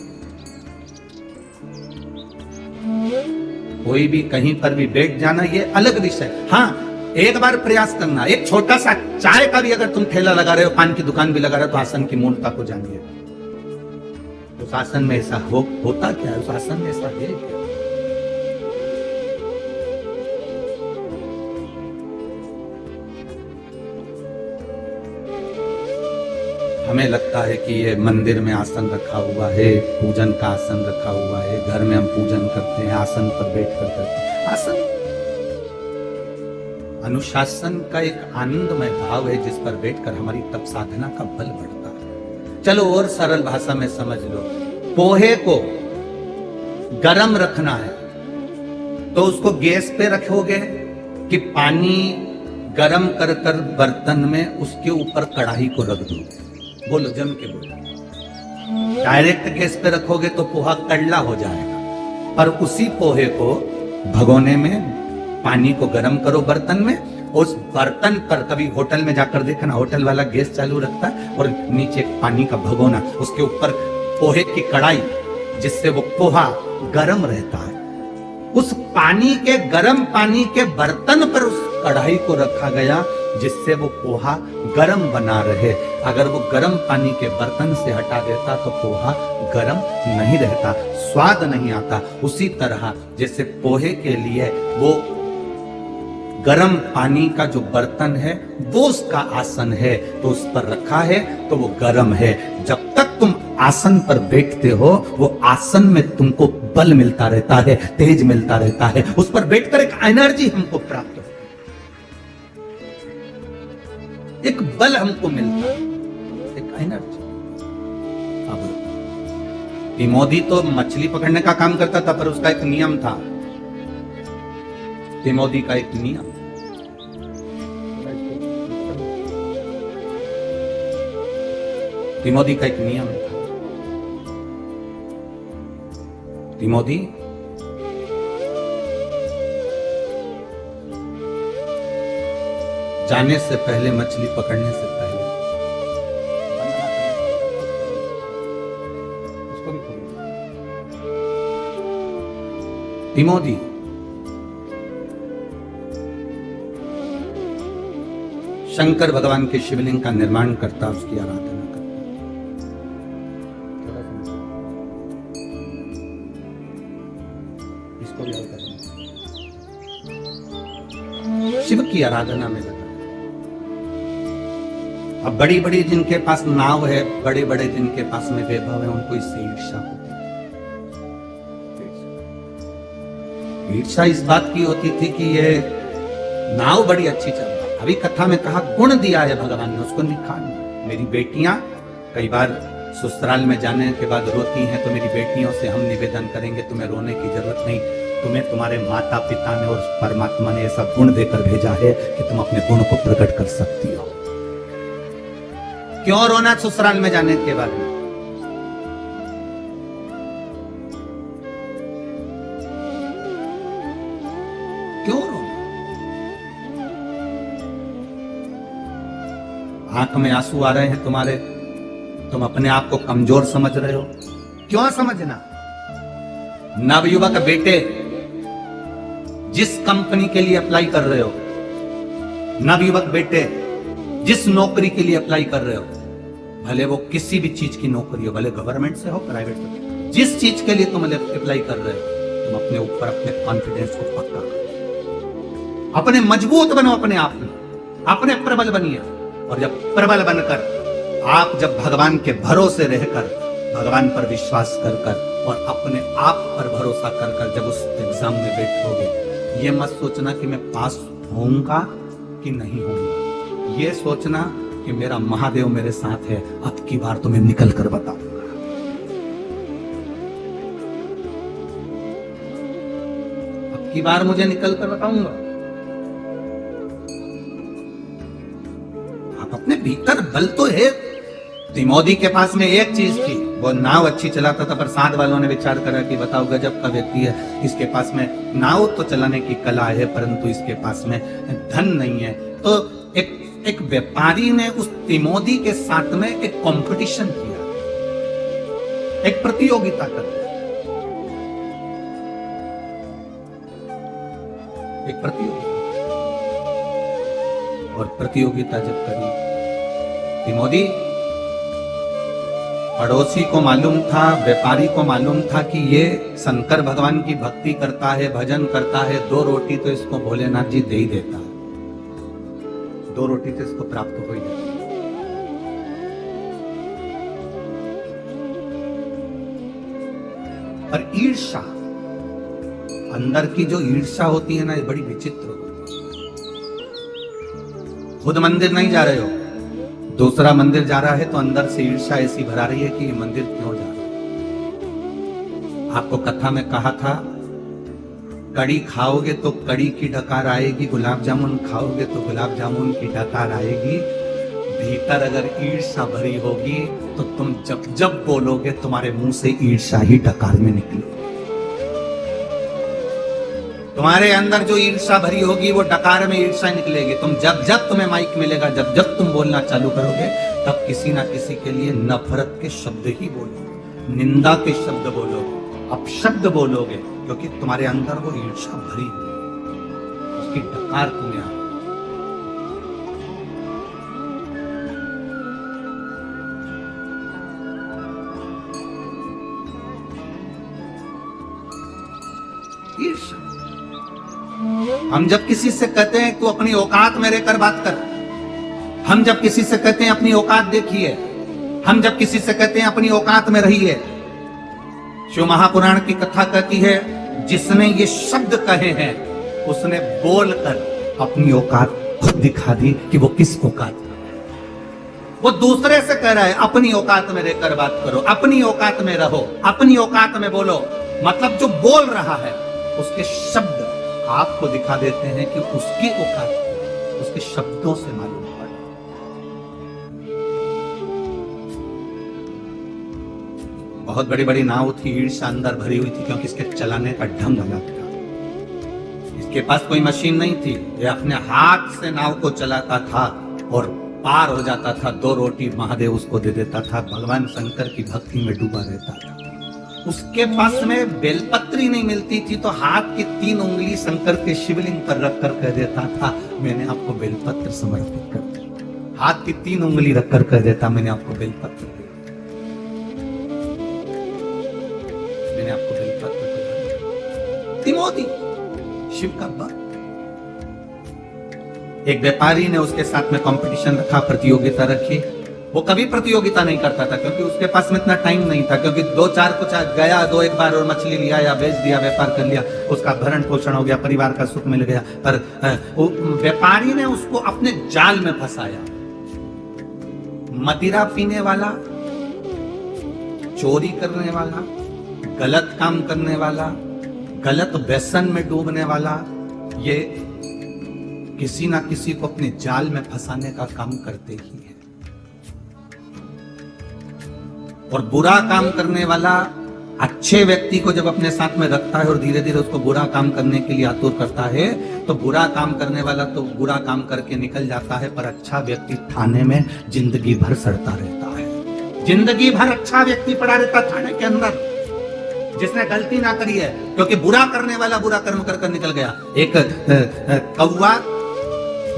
कोई भी कहीं पर भी बैठ जाना ये अलग विषय, हाँ एक बार प्रयास करना। एक छोटा सा चाय का भी अगर तुम ठेला लगा रहे हो, पान की दुकान भी लगा रहे हो, तो आसन की मूलता को जानिए। उस आसन में ऐसा होता क्या है, उस आसन में ऐसा है क्या? हमें लगता है कि ये मंदिर में आसन रखा हुआ है, पूजन का आसन रखा हुआ है, घर में हम पूजन करते हैं, आसन पर बैठ कर करते हैं। आसन अनुशासन का एक आनंदमय भाव है जिस पर बैठकर हमारी तप साधना का बल बढ़ता है। चलो और सरल भाषा में समझ लो, पोहे को गरम रखना है तो उसको गैस पे रखोगे कि पानी गरम कर कर बर्तन में उसके ऊपर कढ़ाई को रख दोगे? बोलो, जम के बोलो। डायरेक्ट गैस पे रखोगे तो पोहा कड़ला हो जाएगा, पर उसी पोहे को भगोने में पानी को गर्म करो बर्तन में, उस बर्तन पर कभी होटल में जाकर देखना, होटल वाला गैस चालू रखता है और नीचे पानी का भगोना, उसके ऊपर पोहे की कढ़ाई, जिससे वो पोहा गर्म रहता है। उस पानी के गर्म पानी के बर्तन पर उस कढ़ाई को रखा गया जिससे वो पोहा गर्म बना रहे। अगर वो गर्म पानी के बर्तन से हटा देता तो पोहा गर्म नहीं रहता, स्वाद नहीं आता। उसी तरह जैसे पोहे के लिए वो गर्म पानी का जो बर्तन है वो उसका आसन है, तो उस पर रखा है तो वो गर्म है। जब तक तुम आसन पर बैठते हो वो आसन में तुमको बल मिलता रहता है, तेज मिलता रहता है, उस पर बैठकर एक एनर्जी हमको प्राप्त होती है, एक बल हमको मिलता है, एक एनर्जी। अब तिमोदी तो मछली पकड़ने का काम करता था, पर उसका एक नियम था, तिमोदी का एक नियम। तिमोदी का एक नियम था। तिमोदी जाने से पहले, मछली पकड़ने से पहले उसको भी तिमोदी शंकर भगवान के शिवलिंग का निर्माण करता, उसकी आराधना करता। इसको भी शिव की आराधना में लगा। अब बड़ी बड़ी जिनके पास नाव है, बड़े बड़े जिनके पास में वैभव है, उनको इससे ईर्ष्या होती है। ईर्ष्या इस बात की होती थी कि ये नाव बड़ी अच्छी चल रही। अभी कथा में कहा गुण दिया है भगवान ने, उसको निखारना। मेरी बेटियां कई बार ससुराल में जाने के बाद रोती हैं, तो मेरी बेटियों से हम निवेदन करेंगे तुम्हें रोने की जरूरत नहीं, तुम्हें तुम्हारे माता पिता ने और परमात्मा ने ऐसा गुण देकर भेजा है कि तुम अपने गुण को प्रकट कर सकती हो। क्यों रोना ससुराल में जाने के बाद? क्यों रोना? आंख में आंसू आ रहे हैं तुम्हारे, तुम अपने आप को कमजोर समझ रहे हो। क्यों समझना? नवयुवक बेटे, जिस कंपनी के लिए अप्लाई कर रहे हो, नवयुवक बेटे जिस नौकरी के लिए अप्लाई कर रहे हो, भले वो किसी भी चीज की नौकरी हो, भले गवर्नमेंट से हो प्राइवेट से, जिस चीज के लिए तुम अप्लाई कर रहे हो, तुम अपने ऊपर अपने कॉन्फिडेंस को पक्का करो, अपने मजबूत बनो, अपने आप में अपने प्रबल बनिए। और जब प्रबल बनकर आप जब भगवान के भरोसे रहकर, भगवान पर विश्वास कर कर और अपने आप पर भरोसा कर कर जब उस एग्जाम में बैठोगे, ये मत सोचना कि मैं पास होऊंगा कि नहीं होऊंगा, ये सोचना कि मेरा महादेव मेरे साथ है, अब की बार तुम्हें निकल कर बताऊंगा। अब की बार मुझे निकल कर बताऊंगा। आप अपने भीतर बल तो है। तिमोदी के पास में एक चीज थी, वो नाव अच्छी चलाता था, पर साथ वालों ने विचार करा कि बताओ गजब का व्यक्ति है, इसके पास में नाव तो चलाने की कला है परंतु इसके पास में धन नहीं है। तो एक व्यापारी ने उस तिमोदी के साथ में एक कंपटीशन किया, एक प्रतियोगिता कर, एक प्रतियोगिता, और प्रतियोगिता जब करी, तिमोदी पड़ोसी को मालूम था, व्यापारी को मालूम था कि ये शंकर भगवान की भक्ति करता है, भजन करता है, 2 रोटी तो इसको भोलेनाथ जी दे ही देता, 2 रोटी तो इसको प्राप्त हो ही जाती। पर ईर्ष्या, अंदर की जो ईर्ष्या होती है ना, ये बड़ी विचित्र होती है। खुद मंदिर नहीं जा रहे हो, दूसरा मंदिर जा रहा है तो अंदर से ईर्ष्या ऐसी भरा रही है कि ये मंदिर क्यों जा रहा है। आपको कथा में कहा था, कड़ी खाओगे तो कड़ी की डकार आएगी, गुलाब जामुन खाओगे तो गुलाब जामुन की डकार आएगी। भीतर अगर ईर्ष्या भरी होगी तो तुम जब जब बोलोगे तुम्हारे मुंह से ईर्ष्या ही डकार में निकलेगी। तुम्हारे अंदर जो ईर्ष्या भरी होगी वो डकार में ईर्ष्या निकलेगी। तुम जब जब तुम्हें माइक मिलेगा, जब जब तुम बोलना चालू करोगे, तब किसी ना किसी के लिए नफरत के शब्द ही बोलोगे, निंदा के शब्द बोलोगे, अपशब्द बोलोगे, क्योंकि तुम्हारे अंदर वो ईर्ष्या भरी हुई है, उसकी डकार तुम्हें आ ईर्ष्या। हम जब किसी से कहते हैं तू अपनी औकात में रहकर बात कर, हम जब किसी से कहते हैं अपनी औकात देखिए, हम जब किसी से कहते हैं अपनी औकात में रहिए, शिव महापुराण की कथा कहती है, जिसने ये शब्द कहे हैं उसने बोलकर अपनी औकात खुद दिखा दी कि वो किस औकात में। वो दूसरे से कह रहा है अपनी औकात में रहकर बात करो, अपनी औकात में रहो, अपनी औकात में बोलो। मतलब जो बोल रहा है उसके शब्द आपको दिखा देते हैं कि उसकी औकात उसके शब्दों से मालूम पड़ा। बहुत बड़ी बड़ी नाव थी, ईर्ष्या अंदर भरी हुई थी, क्योंकि इसके चलाने का ढंग अलग था। इसके पास कोई मशीन नहीं थी, ये अपने हाथ से नाव को चलाता था और पार हो जाता था। 2 रोटी महादेव उसको दे देता था, भगवान शंकर की भक्ति में डूबा रहता था। उसके पास में बेलपत्री नहीं मिलती थी तो हाथ की 3 उंगली शंकर के शिवलिंग पर रखकर कह देता था, मैंने आपको बेलपत्र समर्पित कर दिया। हाथ की 3 उंगली रखकर कह देता, मैंने आपको बेलपत्र दिया, मैंने आपको बेलपत्र दिया। तिमोदी शिव का भक्त। एक व्यापारी ने उसके साथ में कंपटीशन रखा, प्रतियोगिता रखी। वो कभी प्रतियोगिता नहीं करता था क्योंकि उसके पास में इतना टाइम नहीं था, क्योंकि 2-4 कुछ गया 2-1 बार और मछली लिया या बेच दिया, व्यापार कर लिया, उसका भरण पोषण हो गया, परिवार का सुख मिल गया। पर व्यापारी ने उसको अपने जाल में फंसाया। मदिरा पीने वाला, चोरी करने वाला, गलत काम करने वाला, गलत व्यसन में डूबने वाला, ये किसी ना किसी को अपने जाल में फंसाने का काम करते ही है। और बुरा काम करने वाला अच्छे व्यक्ति को जब अपने साथ में रखता है और धीरे धीरे उसको बुरा काम करने के लिए आतुर करता है, तो बुरा काम करने वाला तो बुरा काम करके निकल जाता है, पर अच्छा व्यक्ति थाने में जिंदगी भर सड़ता रहता है। जिंदगी भर अच्छा व्यक्ति पड़ा रहता थाने के अंदर, जिसने गलती ना करी है, क्योंकि बुरा करने वाला बुरा कर्म कर कर निकल गया। एक कौवा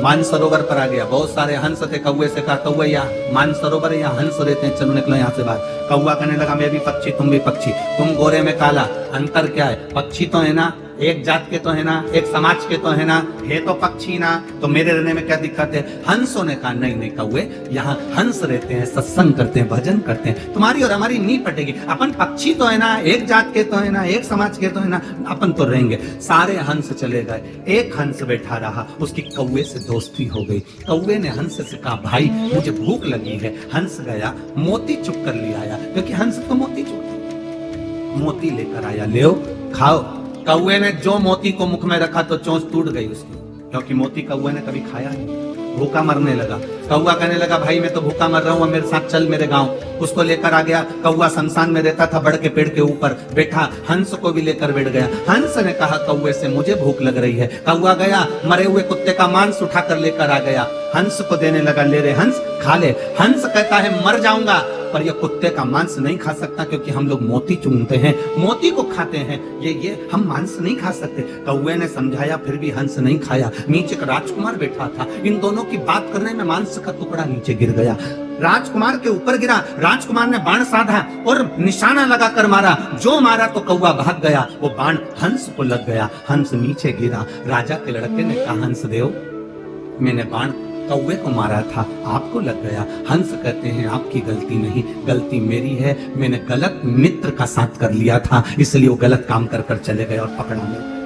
मानसरोवर पर आ गया, बहुत सारे हंस थे। कौवे से कहा, कौवे यहाँ मानसरोवर है, यहाँ हंस रहते हैं, चलो निकलो यहाँ से बाहर। कौवा कहने लगा, मैं भी पक्षी, तुम भी पक्षी, तुम गोरे में काला, अंतर क्या है? पक्षी तो है ना, एक जात के तो है ना, एक समाज के तो है ना, है तो पक्षी ना, तो मेरे रहने में क्या दिक्कत है? हंसों ने कहा, नहीं नहीं कौवे, यहाँ हंस रहते हैं, सत्संग करते हैं, भजन करते हैं, तुम्हारी और हमारी नहीं पटेगी। अपन पक्षी तो है ना, एक जात के तो है ना, एक समाज के तो है ना, अपन तो रहेंगे। सारे हंस चले गए, एक हंस बैठा रहा, उसकी कौवे से दोस्ती हो गई। कौवे ने हंस से कहा, भाई मुझे भूख लगी है। हंस गया, मोती चुप कर ले आया, क्योंकि हंस तो मोती चुप, मोती लेकर आया, ले खाओ। कौवे ने जो मोती को मुख में रखा तो चोंच टूट गई उसकी, क्योंकि मोती कौवे ने कभी खाया नहीं, भूखा मरने लगा। कौवा कहने लगा, भाई मैं तो भूखा मर रहा हूँ, मेरे साथ चल मेरे गांव। उसको लेकर आ गया। कौवा शमशान में रहता था, बड़ के पेड़ के ऊपर बैठा, हंस को भी लेकर बैठ गया। हंस ने कहा कौवे से, मुझे भूख लग रही है। कौवा गया, मरे हुए कुत्ते का मांस उठाकर लेकर आ गया, हंस को देने लगा, ले रे हंस खा ले। हंस कहता है, मर जाऊंगा पर ये कुत्ते का मांस नहीं खा सकता, क्योंकि हम लोग मोती चुनते हैं, मोती को खाते हैं, ये हम मांस नहीं खा सकते। कौवे ने समझाया, फिर भी हंस नहीं खाया। नीचे एक राजकुमार बैठा था, इन दोनों की बात करने में मांस का टुकड़ा नीचे गिर गया, राजकुमार के ऊपर गिरा। राजकुमार ने बाण साधा और निशाना लगाकर मारा, जो मारा तो कौवा भाग गया, वो बाण हंस को लग गया, हंस नीचे गिरा। राजा के लड़के ने कहा, हंस देव, मैंने बाण कौवे को मारा था, आपको लग गया। हंस कहते हैं, आपकी गलती नहीं, गलती मेरी है, मैंने गलत मित्र का साथ कर लिया था, इसलिए वो गलत काम कर कर चले गए और पकड़ा गया।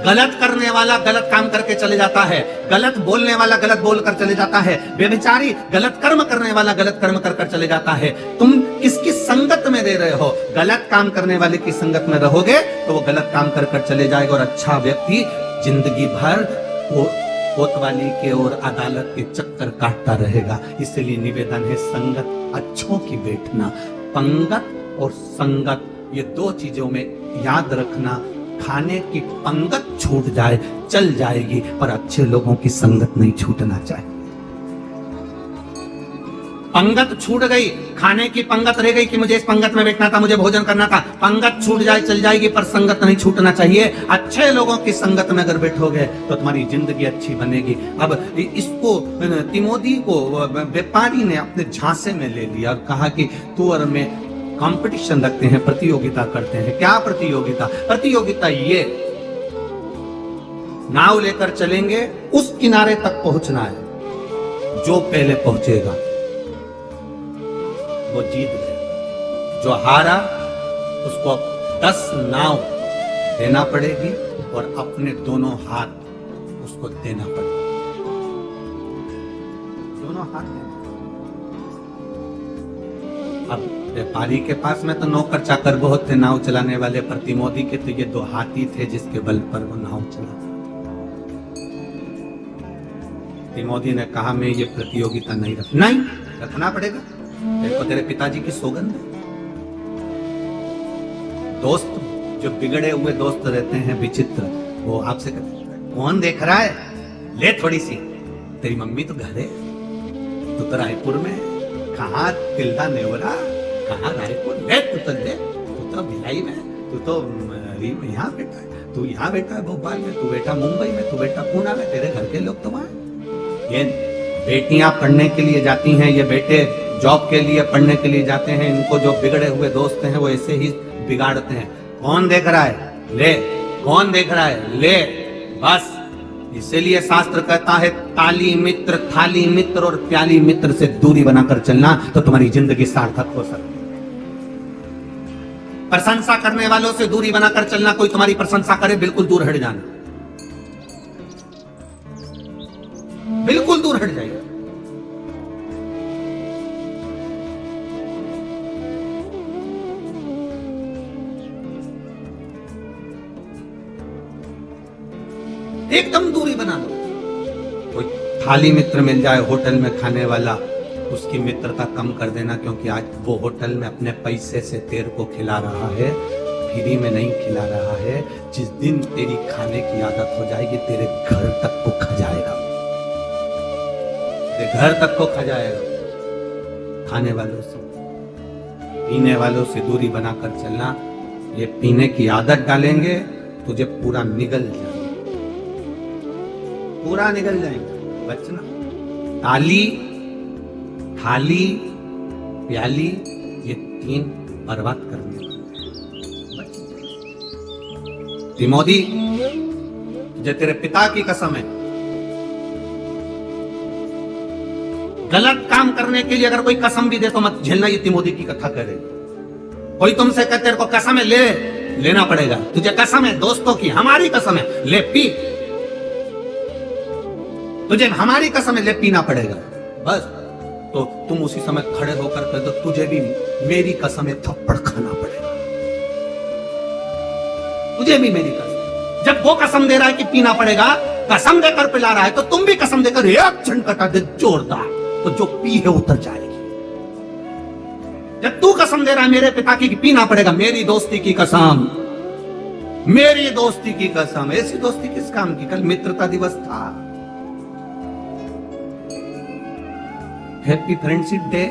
गलत करने वाला गलत काम करके चले जाता है, गलत बोलने वाला गलत बोलकर चले जाता है, बेविचारी गलत कर्म करने वाला गलत कर्म कर कर चले जाता है। तुम किसकी संगत में रह रहे हो? गलत काम करने वाले की संगत में रहोगे तो वो गलत काम कर कर चले जाएगा, और अच्छा व्यक्ति जिंदगी भर वो कोतवाली के और अदालत के चक्कर काटता रहेगा। इसलिए निवेदन है, संगत अच्छों की बैठना। पंगत और संगत, ये दो चीजों में याद रखना। खाने की पंगत छूट जाए चल जाएगी, पर अच्छे लोगों की संगत नहीं छूटना चाहिए। पंगत छूट गई, खाने की पंगत रह गई कि मुझे इस पंगत में बैठना था, मुझे भोजन करना था, पंगत छूट जाए चल जाएगी, पर संगत नहीं छूटना चाहिए। अच्छे लोगों की संगत में अगर बैठोगे तो तुम्हारी जिंदगी अच्छी बनेगी। अब इसको तिमोथी को व्यापारी ने अपने झांसे में ले लिया और कहा कि तू और मैं कंपटीशन रखते हैं, प्रतियोगिता करते हैं। क्या प्रतियोगिता? प्रतियोगिता ये, नाव लेकर चलेंगे, उस किनारे तक पहुंचना है, जो पहले पहुंचेगा वो जीत गया। जो हारा उसको 10 नाव देना पड़ेगी और अपने दोनों हाथ उसको देना पड़ेगा, दोनों हाथ देना। अब व्यापारी के पास में तो नौकर चाकर बहुत थे नाव चलाने वाले, पर तिमोथी के तो ये 2 हाथी थे जिसके बल पर वो नाव चला। तिमोथी ने कहा, मैं ये प्रतियोगिता नहीं रखना पड़ेगा, देखो तेरे पिताजी की सौगंध है। दोस्त जो बिगड़े हुए दोस्त रहते हैं विचित्र, वो आपसे कहते हैं, कौन देख रहा है, ले थोड़ी सी, तेरी मम्मी तो घर है, तू तो रायपुर में, कहाँ तिल्दा नेवरा, कहाँ रायपुर, ले तू तो ले, तू तो भिलाई में, तू तो यहाँ बैठा है, तू यहाँ बैठा है भोपाल में, तू बैठा मुंबई में, तू बैठा पूना में, तेरे घर के लोग तो वहां। ये बेटियां पढ़ने के लिए जाती हैं, ये बेटे जॉब के लिए पढ़ने के लिए जाते हैं, इनको जो बिगड़े हुए दोस्त हैं वो ऐसे ही बिगाड़ते हैं। कौन देख रहा है, ले, कौन देख रहा है, ले, बस। इसीलिए शास्त्र कहता है, ताली मित्र, थाली मित्र और प्याली मित्र से दूरी बनाकर चलना, तो तुम्हारी जिंदगी सार्थक हो सकती है। प्रशंसा करने वालों से दूरी बनाकर चलना, कोई तुम्हारी प्रशंसा करे बिल्कुल दूर हट जाना, बिल्कुल दूर हट जाइए। एकदम दूरी बना लो। कोई थाली मित्र मिल जाए होटल में खाने वाला, उसकी मित्रता कम कर देना, क्योंकि आज वो होटल में अपने पैसे से तेरे को खिला रहा है, फ्री में नहीं खिला रहा है। जिस दिन तेरी खाने की आदत हो जाएगी, तेरे घर तक को खा जाएगा, तेरे घर तक को खा जाएगा। खाने वालों से, पीने वालों से दूरी बनाकर चलना। ये पीने की आदत डालेंगे, तुझे पूरा निगल जाएंगे, पूरा निगल जाएंगे। बचना। ताली, थाली, प्याली, ये तीन बर्बाद करने वाले। तिमोदी, तुझे तेरे पिता की कसम है, गलत काम करने के लिए अगर कोई कसम भी दे तो मत झेलना। ये तिमोदी की कथा करे। कोई तुमसे कहते तेरे को कसम है, लेना पड़ेगा। तुझे कसम है दोस्तों की, हमारी कसम है, ले पी। तुझे हमारी कसम है, ले पीना पड़ेगा। बस तो तुम उसी समय खड़े होकर कह दो, तुझे भी मेरी कसम है, थप्पड़ खाना पड़ेगा। तुझे भी मेरी कसम। जब वो कसम दे रहा है कि पीना पड़ेगा, कसम देकर पिला रहा है, तो तुम भी कसम देकर एक झटका दे जोरदार, तो जो पी है उतर जाएगी। जब तू कसम दे रहा है मेरे पिता की कि पीना पड़ेगा, मेरी दोस्ती की कसम, मेरी दोस्ती की कसम। ऐसी दोस्ती किस काम की? कल मित्रता दिवस था, हैप्पी फ्रेंडशिप डे,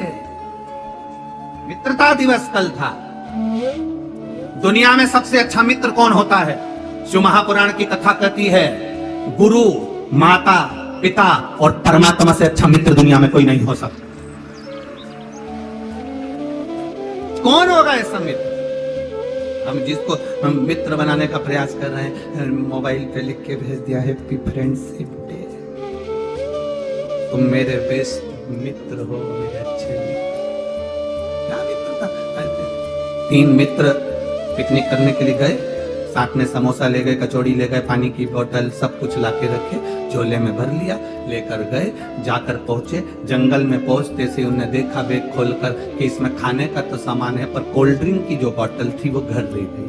मित्रता दिवस कल था। दुनिया में सबसे अच्छा मित्र कौन होता है? शिव महापुराण की कथा कहती है, गुरु, माता, पिता और परमात्मा से अच्छा मित्र दुनिया में कोई नहीं हो सकता। कौन होगा ऐसा मित्र? हम जिसको हम मित्र बनाने का प्रयास कर रहे हैं, मोबाइल पे लिख के भेज दिया हैप्पी फ्रेंडशिप डे, तुम मेरे बेस्ट मित्र हो, मेरे अच्छे मित्र। क्या मित्रता? 3 मित्र पिकनिक करने के लिए गए, साथ में समोसा ले गए, कचौड़ी ले गए, पानी की बोतल सब कुछ लाके रखे, झोले में भर लिया, लेकर गए। जाकर पहुंचे, जंगल में पहुंचते से उन्हें देखा बैग खोलकर कि इसमें खाने का तो सामान है, पर कोल्ड ड्रिंक की जो बोतल थी वो घर रह गई।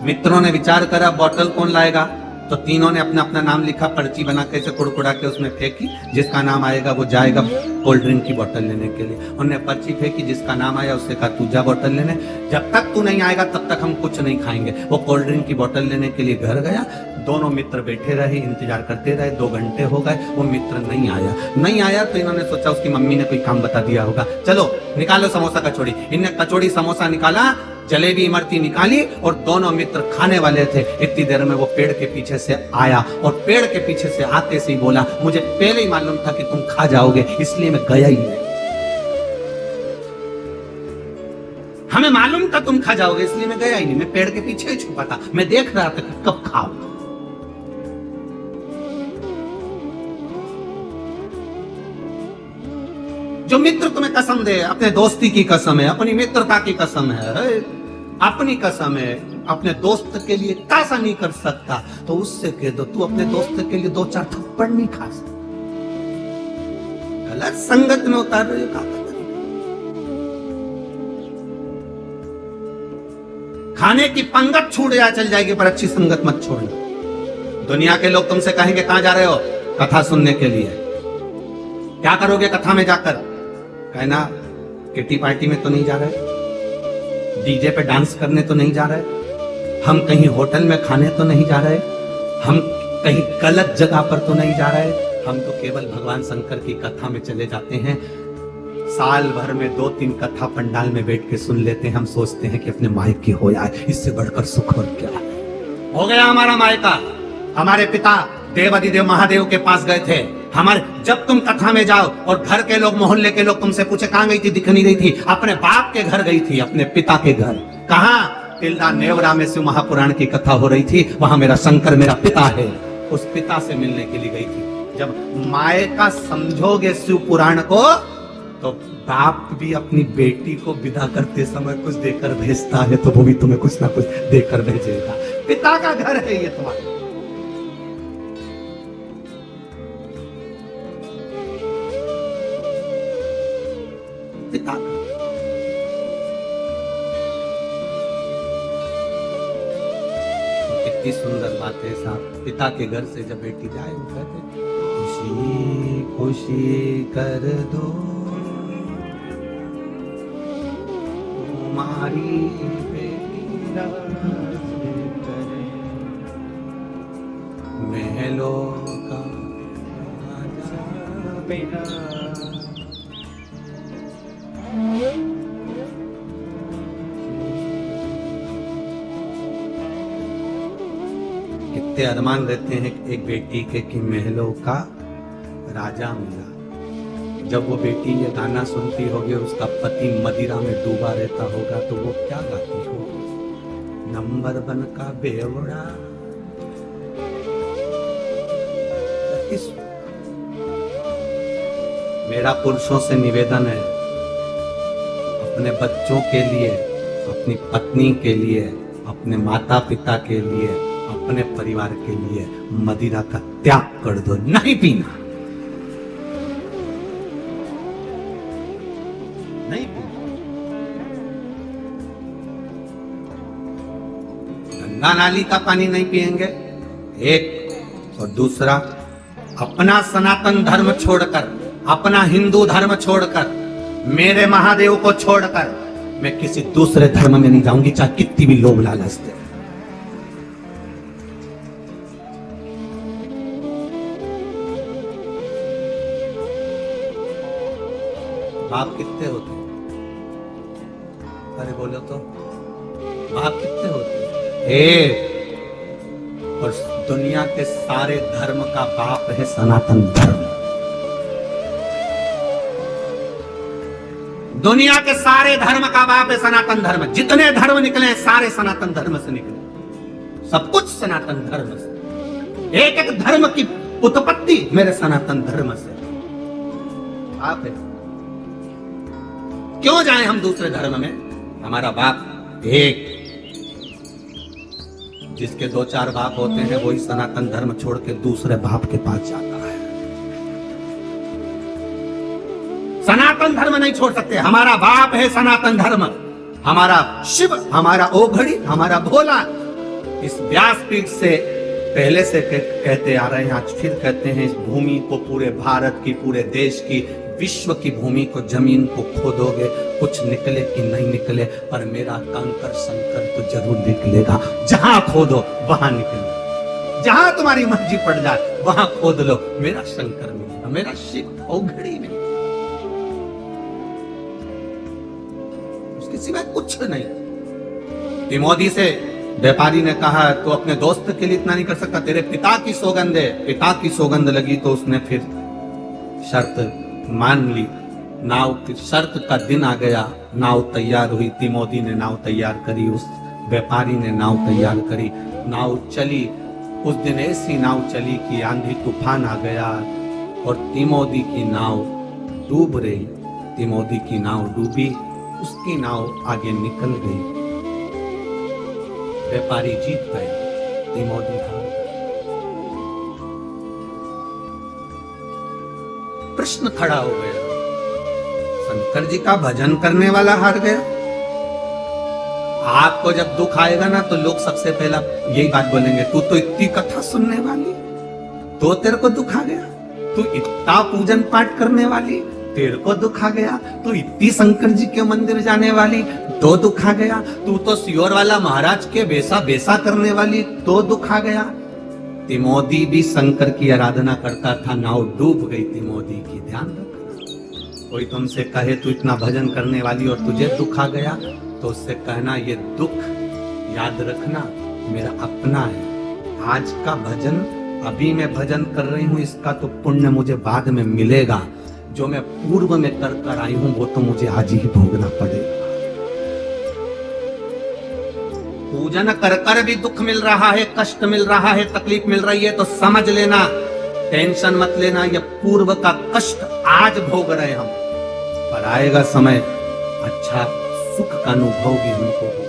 मित्रों ने विचार करा बोतल कौन लाएगा, तो तीनों ने अपना अपना नाम लिखा, पर्ची बना के इसे कुड़कुड़ा के उसमें फेंकी। जिसका नाम आएगा वो जाएगा कोल्ड ड्रिंक की बोतल लेने के लिए। उन्होंने पर्ची फेंकी, जिसका नाम आया उससे कहा तू जा बोतल लेने, जब तक तू नहीं आएगा तब तक हम कुछ नहीं खाएंगे। वो कोल्ड ड्रिंक की बोतल लेने के लिए घर गया। दोनों मित्र बैठे रहे, इंतजार करते रहे। 2 घंटे हो गए, वो मित्र नहीं आया तो इन्होंने सोचा उसकी मम्मी ने कोई काम बता दिया होगा, चलो निकालो समोसा कचौड़ी। इनने कचौड़ी समोसा निकाला, जलेबी इमरती निकाली, और दोनों मित्र खाने वाले थे। इतनी देर में वो पेड़ के पीछे से आया, और पेड़ के पीछे से आते से ही बोला, मुझे पहले ही मालूम था कि तुम खा जाओगे, इसलिए मैं गया ही नहीं। हमें मालूम था तुम खा जाओगे, इसलिए मैं गया ही नहीं। मैं पेड़ के पीछे ही छुपा था, मैं देख रहा था कि कब खाओ। जो मित्र तुम्हें कसम दे, अपने दोस्ती की कसम है, अपनी मित्रता की कसम है, अपनी कसम है, अपने दोस्त के लिए कैसा नहीं कर सकता, तो उससे कह दो तू अपने दोस्त के लिए 2-4 थप्पड़ नहीं खा सकता। गलत संगत में उतार रहे हो। खाने की पंगत छूट जा चल जाएगी, पर अच्छी संगत मत छोड़ना। दुनिया के लोग तुमसे कहेंगे कहां जा रहे हो? कथा सुनने के लिए। क्या करोगे कथा में जाकर? कहना किटी पार्टी में तो नहीं जा रहे, डीजे पे डांस करने तो नहीं जा रहे, हम कहीं होटल में खाने तो नहीं जा रहे, हम कहीं गलत जगह पर तो नहीं जा रहे, हम तो केवल भगवान शंकर की कथा में चले जाते हैं। साल भर में 2-3 कथा पंडाल में बैठ के सुन लेते हैं। हम सोचते हैं कि अपने मायके हो जाए, इससे बढ़कर सुख और क्या हो गया। हमारा मायका, हमारे पिता देवाधिदेव महादेव के पास गए थे। हमारे जब तुम कथा में जाओ और घर के लोग, मोहल्ले के लोग तुमसे पूछे कहां गई थी, दिख नहीं रही थी, अपने बाप के घर गई थी, अपने पिता के घर। कहां? तिल्दा नेवरा में शिव महापुराण की कथा हो रही थी, वहां मेरा शंकर मेरा पिता है, उस पिता से मिलने के लिए गई थी। जब मायका समझोगे शिव पुराण को, तो बाप भी अपनी बेटी को विदा करते समय कुछ देकर भेजता है, तो वो भी तुम्हें कुछ ना कुछ देकर भेजेगा। पिता का घर है ये तुम्हारा। पिता कितनी सुंदर बात है साहब। पिता के घर से जब बेटी जाए, वो कहते खुशी खुशी कर दो तुम्हारी बेटी राज करे, महलों का राजा बिना। कितने अरमान रहते हैं एक बेटी के कि महलों का राजा मिला। जब वो बेटी ये गाना सुनती होगी और उसका पति मदिरा में डूबा रहता होगा तो वो क्या गाती होगी? नंबर 1 का बेवड़ा। मेरा पुरुषों से निवेदन है, अपने बच्चों के लिए, अपनी पत्नी के लिए, अपने माता पिता के लिए, अपने परिवार के लिए मदिरा का त्याग कर दो, नहीं पीना, नहीं पीना। गंगा नाली का पानी नहीं पिएंगे, एक। और दूसरा, अपना सनातन धर्म छोड़कर, अपना हिंदू धर्म छोड़कर, मेरे महादेव को छोड़कर मैं किसी दूसरे धर्म में नहीं जाऊंगी, चाहे कितनी भी लोभ लालच दे। बाप कितने होते हैं? अरे बोलो तो, बाप कितने होते हैं? एक। और दुनिया के सारे धर्म का बाप है सनातन धर्म। दुनिया के सारे धर्म का बाप है सनातन धर्म। जितने धर्म निकले हैं सारे सनातन धर्म से निकले, सब कुछ सनातन धर्म से। एक एक धर्म की उत्पत्ति मेरे सनातन धर्म से। आप है, क्यों जाए हम दूसरे धर्म में? हमारा बाप एक। जिसके 2-4 बाप होते हैं वही सनातन धर्म छोड़ के दूसरे बाप के पास जाता है। सनातन धर्म नहीं छोड़ सकते। हमारा बाप है सनातन धर्म, हमारा शिव, हमारा ओघड़ी, हमारा भोला। इस व्यासपीठ से पहले से कहते आ रहे हैं, आज फिर कहते हैं, इस भूमि को, पूरे भारत की, पूरे देश की, विश्व की भूमि को, जमीन को खोदोगे, कुछ निकले कि नहीं निकले, पर मेरा कंकर संकर तो जरूर निकलेगा। जहां खोदो वहां निकले, जहां तुम्हारी मर्जी पड़ जाए वहां खोद लो, मेरा शंकर मिलेगा, मेरा शिव ओघड़ी में। उसके सिवाय कुछ नहीं। तिमोदी से व्यापारी ने कहा, तो अपने दोस्त के लिए इतना नहीं कर सकता? तेरे पिता की सौगंध है। पिता की सौगंध लगी तो उसने फिर शर्त मान ली। नाव की शर्त का दिन आ गया, नाव तैयार हुई। तिमोदी ने नाव तैयार करी, उस व्यापारी ने नाव तैयार करी, नाव चली। उस दिन ऐसी नाव चली कि आंधी तूफान आ गया और तिमोदी की नाव डूब रही। तिमोदी की नाव डूबी, उसकी नाव आगे निकल गई। व्यापारी जीत गए, तिमोदी हार गए। प्रश्न खड़ा हो गया, शंकर जी का भजन करने वाला हार गया। आपको जब दुख आएगा ना तो लोग सबसे पहला यही बात बोलेंगे, तू तो इतनी कथा सुनने वाली, तो तेरे को दुख आ गया। तू इतना पूजन पाठ करने वाली, तेरे को दुख आ गया। तू इतनी शंकर जी के मंदिर जाने वाली, तो दुख आ गया। तू तो सियोर वाला महाराज के बेसा बेसा करने वाली, तो दुख आ गया। तिमोदी भी शंकर की आराधना करता था, नाव डूब गई तिमोदी की। ध्यान रखना, कोई तुमसे कहे तू इतना भजन करने वाली और तुझे दुख आ गया, तो उससे कहना ये दुख याद रखना मेरा अपना है। आज का भजन, अभी मैं भजन कर रही हूं, इसका तो पुण्य मुझे बाद में मिलेगा। जो मैं पूर्व में कर कर आई हूं वो तो मुझे आज ही भोगना पड़ेगा। पूजन कर कर भी दुख मिल रहा है, कष्ट मिल रहा है, तकलीफ मिल रही है, तो समझ लेना, टेंशन मत लेना, ये पूर्व का कष्ट आज भोग रहे हम, पर आएगा समय अच्छा सुख का अनुभव भी हमको होगा।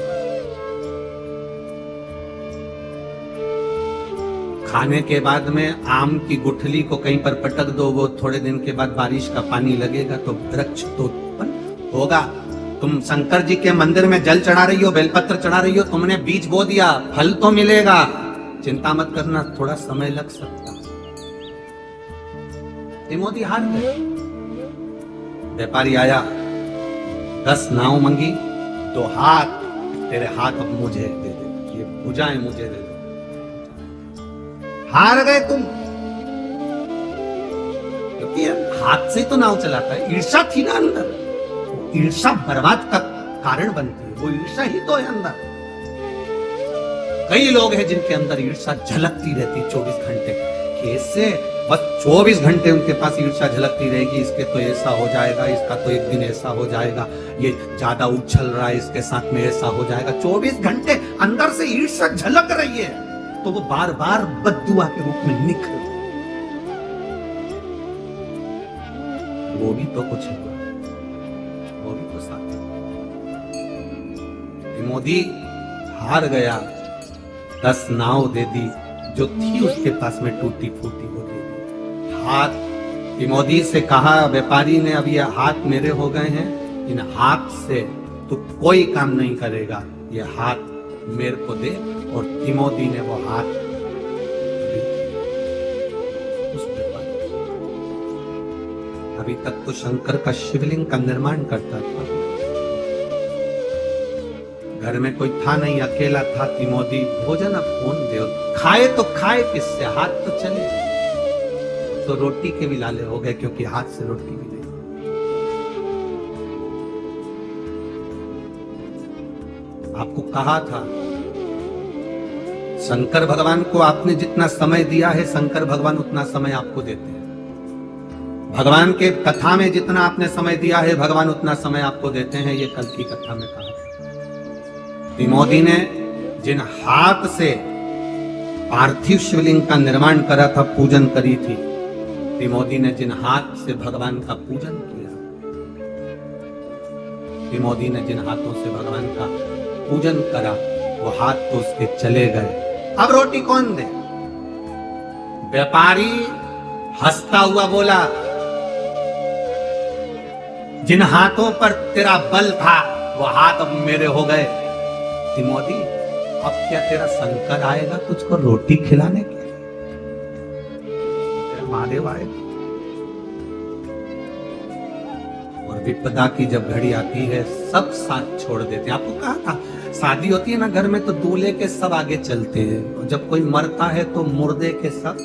खाने के बाद में आम की गुठली को कहीं पर पटक दो, वो थोड़े दिन के बाद बारिश का पानी लगेगा तो वृक्ष तो उत्पन्न होगा। तुम शंकर जी के मंदिर में जल चढ़ा रही हो, बेलपत्र चढ़ा रही हो, तुमने बीज बो दिया, फल तो मिलेगा। चिंता मत करना, थोड़ा समय लग सकता। तिमोदी हार गए। व्यापारी आया, 10 नाव मंगी, 2 हाथ, तेरे हाथ अब मुझे दे दे, ये भुजाएं मुझे दे दे। हार गए तुम, क्योंकि हाथ से तो नाव चलाता है। ईर्षा थी ना अंदर, ईर्षा बर्बाद का कारण बनती है, वो ईर्षा ही तो है अंदर। कई लोग हैं जिनके अंदर ईर्षा झलकती रहती 24 घंटे। कैसे? बस 24 घंटे उनके पास ईर्षा झलकती रहेगी, इसके तो ऐसा हो जाएगा, इसका तो एक दिन ऐसा हो जाएगा, ये ज्यादा उछल रहा है, इसके साथ में ऐसा हो जाएगा। 24 घंटे अंदर से ईर्षा झलक रही है, तो वो बार बार बद्दुआ के रूप में निखर, वो भी तो कुछ है, वो भी तो साथ। मोदी हार गया, 10 नाव दे दी, जो थी उसके पास में टूटी फूटी वो दे दी। हाथ तिमोदी से कहा व्यापारी ने, अब ये हाथ मेरे हो गए हैं, इन हाथ से तू कोई काम नहीं करेगा, ये हाथ मेरे को दे। और तिमोदी ने वो हाथ उस व्यापारी, अभी तक तो शंकर का शिवलिंग का निर्माण करता था, घर में कोई था नहीं, अकेला था तिमोदी। भोजन अब कौन दे, खाए तो खाए किससे, हाथ तो चले, तो रोटी के भी लाले हो गए, क्योंकि हाथ से रोटी भी नहीं। आपको कहा था, शंकर भगवान को आपने जितना समय दिया है, शंकर भगवान उतना समय आपको देते हैं। भगवान के कथा में जितना आपने समय दिया है, भगवान उतना समय आपको देते हैं। ये कल की कथा में कहा। तिमोदी ने जिन हाथ से पार्थिव शिवलिंग का निर्माण करा था, पूजन करी थी, तिमोदी ने जिन हाथ से भगवान का पूजन किया, तिमोदी ने जिन हाथों से भगवान का पूजन करा, वो हाथ तो उसके चले गए। अब रोटी कौन दे? व्यापारी हंसता हुआ बोला, जिन हाथों पर तेरा बल था, वो हाथ अब मेरे हो गए। तिमोदी, अब क्या तेरा शंकर आएगा तुझको रोटी खिलाने के? तेरा महादेव आएगा। और विपदा की जब घड़ी आती है, सब साथ छोड़ देते हैं। आपको कहा था, शादी होती है ना घर में, तो दूल्हे के सब आगे चलते हैं, और जब कोई मरता है तो मुर्दे के सब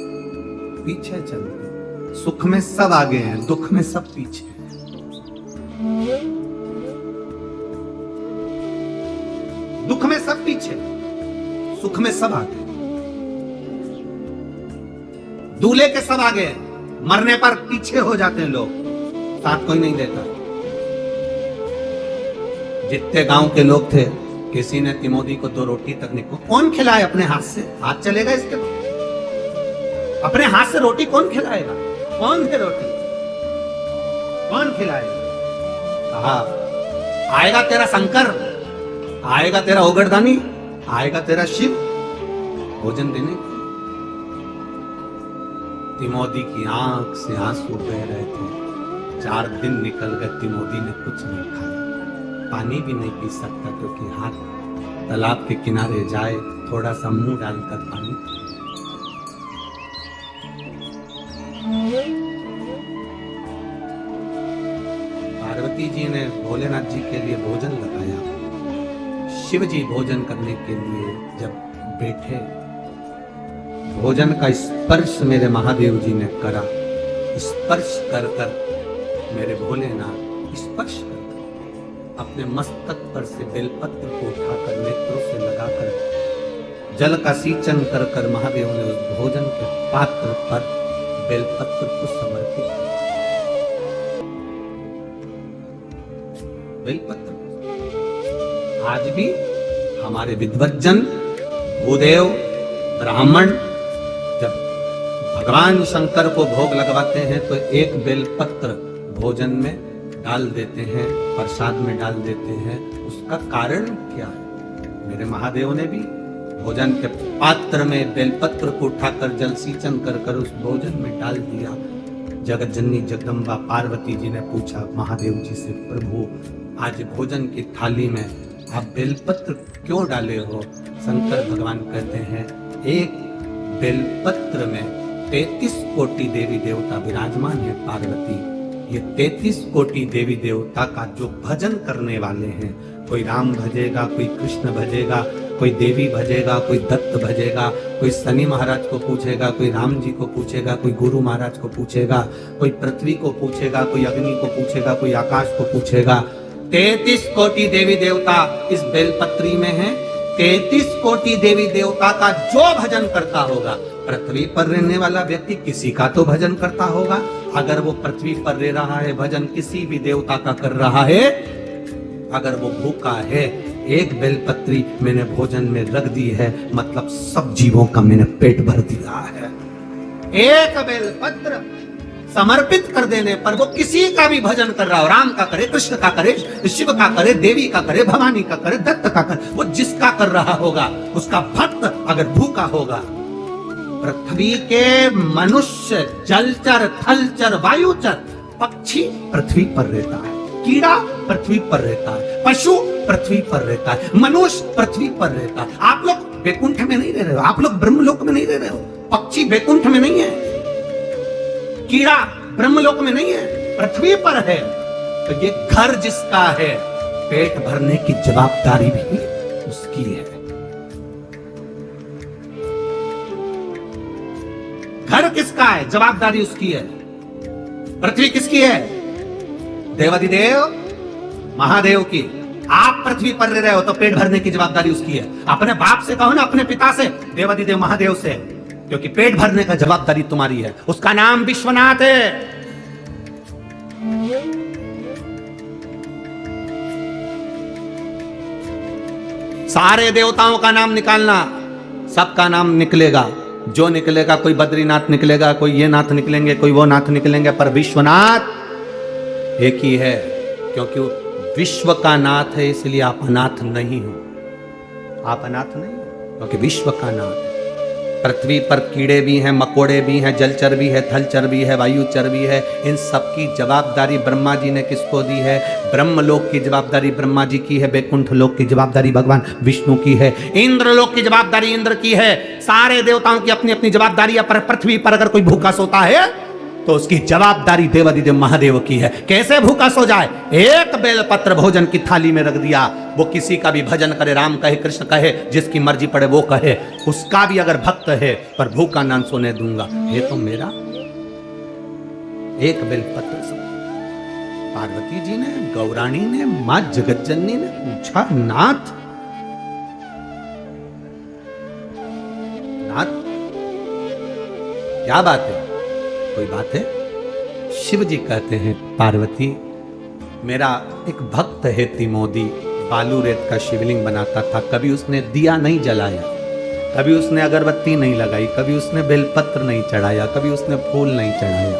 पीछे चलते हैं। सुख में सब आगे हैं, दुख में सब पीछे हैं। दुख में सब पीछे, सुख में सब आगे। दूल्हे के सब आगे, मरने पर पीछे हो जाते हैं लोग, साथ कोई नहीं देता। जितने गांव के लोग थे, किसी ने तिमोदी को 2 रोटी तक नहीं, कौन खिलाए अपने हाथ से? हाथ चलेगा इसके? अपने हाथ से रोटी कौन खिलाएगा? कौन है रोटी? कौन खिलाएगा? कहा, आएगा तेरा शंकर, आएगा तेरा ओगरदानी, आएगा तेरा शिव भोजन देने। तिमोदी की आंख से आंसू बह रहे थे। 4 दिन निकल गए, तिमोदी ने कुछ नहीं खाया, पानी भी नहीं पी सकता, क्योंकि हाथ तालाब के किनारे जाए, थोड़ा सा मुंह डालकर पानी। पार्वती जी ने भोलेनाथ जी के लिए भोजन लगाया। शिव जी भोजन करने के लिए जब बैठे, भोजन का स्पर्श मेरे महादेव जी ने करा। स्पर्श कर कर मेरे भोलेनाथ स्पर्श कर अपने मस्तक पर से बेलपत्र को उठाकर नेत्रों से लगाकर जल का सींचन कर कर महादेव ने उस भोजन के पात्र पर बेलपत्र को समर्पित किया। बेलपत्र आज भी हमारे विद्वज्जन, भूदेव, ब्राह्मण जब भगवान शंकर को भोग लगवाते हैं तो एक बेलपत्र भोजन में डाल देते हैं, प्रसाद में डाल देते हैं। उसका कारण क्या है? मेरे महादेव ने भी भोजन के पात्र में बेलपत्र को उठाकर जल सींचन कर कर उस भोजन में डाल दिया। जगत जननी जगदम्बा पार्वती जी ने पूछा महादेव जी से, प्रभु आज भोजन की थाली में आप बेलपत्र क्यों डाले हो? शंकर भगवान कहते हैं, एक बेलपत्र में 33 कोटि देवी देवता विराजमान है पार्वती। ये 33 कोटि देवी देवता का जो भजन करने वाले हैं, कोई राम भजेगा, कोई कृष्ण भजेगा, कोई देवी भजेगा, कोई दत्त भजेगा, कोई शनि महाराज को पूछेगा, कोई राम जी को पूछेगा, कोई गुरु महाराज को पूछेगा, कोई पृथ्वी को पूछेगा, कोई अग्नि को पूछेगा, कोई आकाश को पूछेगा। 33 कोटि देवी देवता इस बेलपत्री में है। 33 कोटि देवी देवता का जो भजन करता होगा, पृथ्वी पर रहने वाला व्यक्ति किसी का तो भजन करता होगा। अगर वो पृथ्वी पर रह रहा है, भजन किसी भी देवता का कर रहा है, अगर वो भूखा है, एक बेलपत्री मैंने भोजन में रख दी है, मतलब सब जीवों का मैंने पेट भर दिया है। एक बेलपत्र समर्पित कर देने पर वो किसी का भी भजन कर रहा हो, राम का करे, कृष्ण का करे, शिव का करे, देवी का करे, भवानी का करे, दत्त का करे, वो जिसका कर रहा होगा, उसका भक्त अगर भूखा होगा, पृथ्वी के मनुष्य, जलचर, थलचर, वायुचर, पक्षी पृथ्वी पर रहता है, कीड़ा पृथ्वी पर रहता है, पशु पृथ्वी पर रहता है, मनुष्य पृथ्वी पर रहता है। आप लोग वैकुंठ में नहीं रह रहे हो, आप लोग ब्रह्मलोक में नहीं रह रहे हो। पक्षी वैकुंठ में नहीं है, कीड़ा ब्रह्मलोक में नहीं है, पृथ्वी पर है। तो ये घर जिसका है, पेट भरने की जवाबदारी भी उसकी है। घर किसका है, जवाबदारी उसकी है। पृथ्वी किसकी है, देवाधिदेव महादेव की। आप पृथ्वी पर रह रहे हो तो पेट भरने की जवाबदारी उसकी है। अपने बाप से कहो ना, अपने पिता से, देवाधिदेव महादेव से, क्योंकि पेट भरने का जवाबदारी तुम्हारी है। उसका नाम विश्वनाथ है। सारे देवताओं का नाम निकालना, सबका नाम निकलेगा। जो निकलेगा, कोई बद्रीनाथ निकलेगा, कोई ये नाथ निकलेंगे, कोई वो नाथ निकलेंगे, पर विश्वनाथ एक ही है। क्योंकि विश्व का नाथ है, इसलिए आप अनाथ नहीं हो। आप अनाथ नहीं हो क्योंकि विश्व का नाथ है। पृथ्वी पर कीड़े भी हैं, मकोड़े भी हैं, जलचर भी है, थलचर भी है, वायुचर भी है। इन सब की जवाबदारी ब्रह्मा जी ने किसको दी है? ब्रह्मलोक की जवाबदारी ब्रह्मा जी की है, वैकुंठ लोक की जवाबदारी भगवान विष्णु की है, इंद्रलोक की जवाबदारी इंद्र की है। सारे देवताओं की अपनी अपनी जवाबदारी है। पर पृथ्वी पर अगर कोई भूखा सोता है तो उसकी जवाबदारी देवाधिदेव महादेव की है। कैसे भूखा सो जाए? एक बेलपत्र भोजन की थाली में रख दिया। वो किसी का भी भजन करे, राम कहे, कृष्ण कहे, जिसकी मर्जी पड़े वो कहे, उसका भी अगर भक्त है, पर भूखा ना सोने दूंगा। ये तो मेरा एक बेलपत्र से पार्वती जी ने, गौराणी ने, मां जगतजननी ने पूछा, नाथ नाथ क्या बात है? कोई बात है? शिव जी कहते हैं, पार्वती मेरा एक भक्त है तिमोदी, बालू रेत का शिवलिंग बनाता था। कभी उसने दिया नहीं जलाया, कभी उसने अगरबत्ती नहीं लगाई, कभी उसने बेलपत्र नहीं चढ़ाया, कभी उसने फूल नहीं चढ़ाया,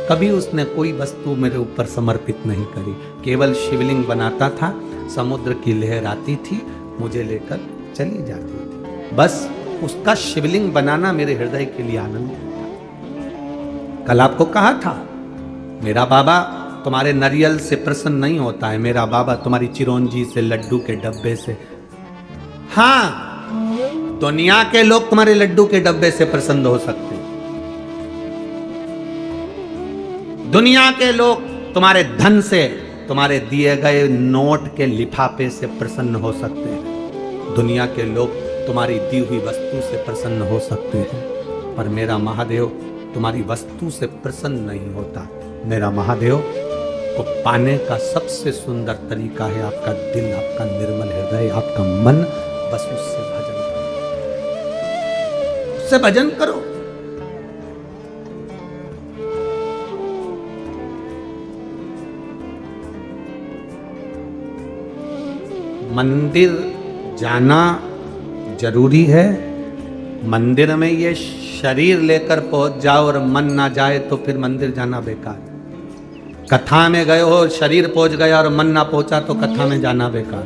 कभी उसने कोई वस्तु मेरे ऊपर समर्पित नहीं करी। केवल शिवलिंग बनाता था, समुद्र की लहर आती थी, मुझे लेकर चली जाती थी। बस उसका शिवलिंग बनाना मेरे हृदय के लिए आनंद था। कल आपको कहा था, मेरा बाबा तुम्हारे नारियल से प्रसन्न नहीं होता है, मेरा बाबा तुम्हारी चिरौंजी से, लड्डू के डब्बे से। हाँ, दुनिया के लोग तुम्हारे लड्डू के डब्बे से प्रसन्न हो सकते हैं, दुनिया के लोग तुम्हारे धन से, तुम्हारे दिए गए नोट के लिफाफे से प्रसन्न हो सकते हैं, दुनिया के लोग तुम्हारी दी हुई वस्तु से प्रसन्न हो सकते हैं, पर मेरा महादेव तुम्हारी वस्तु से प्रसन्न नहीं होता। मेरा महादेव को पाने का सबसे सुंदर तरीका है आपका दिल, आपका निर्मल हृदय, आपका मन। बस उससे भजन करो, उससे भजन करो। मंदिर जाना जरूरी है। मंदिर में ये शरीर लेकर पहुंच जाओ और मन ना जाए तो फिर मंदिर जाना बेकार। कथा में गए हो, शरीर पहुंच गया और मन ना पहुंचा तो कथा में जाना बेकार।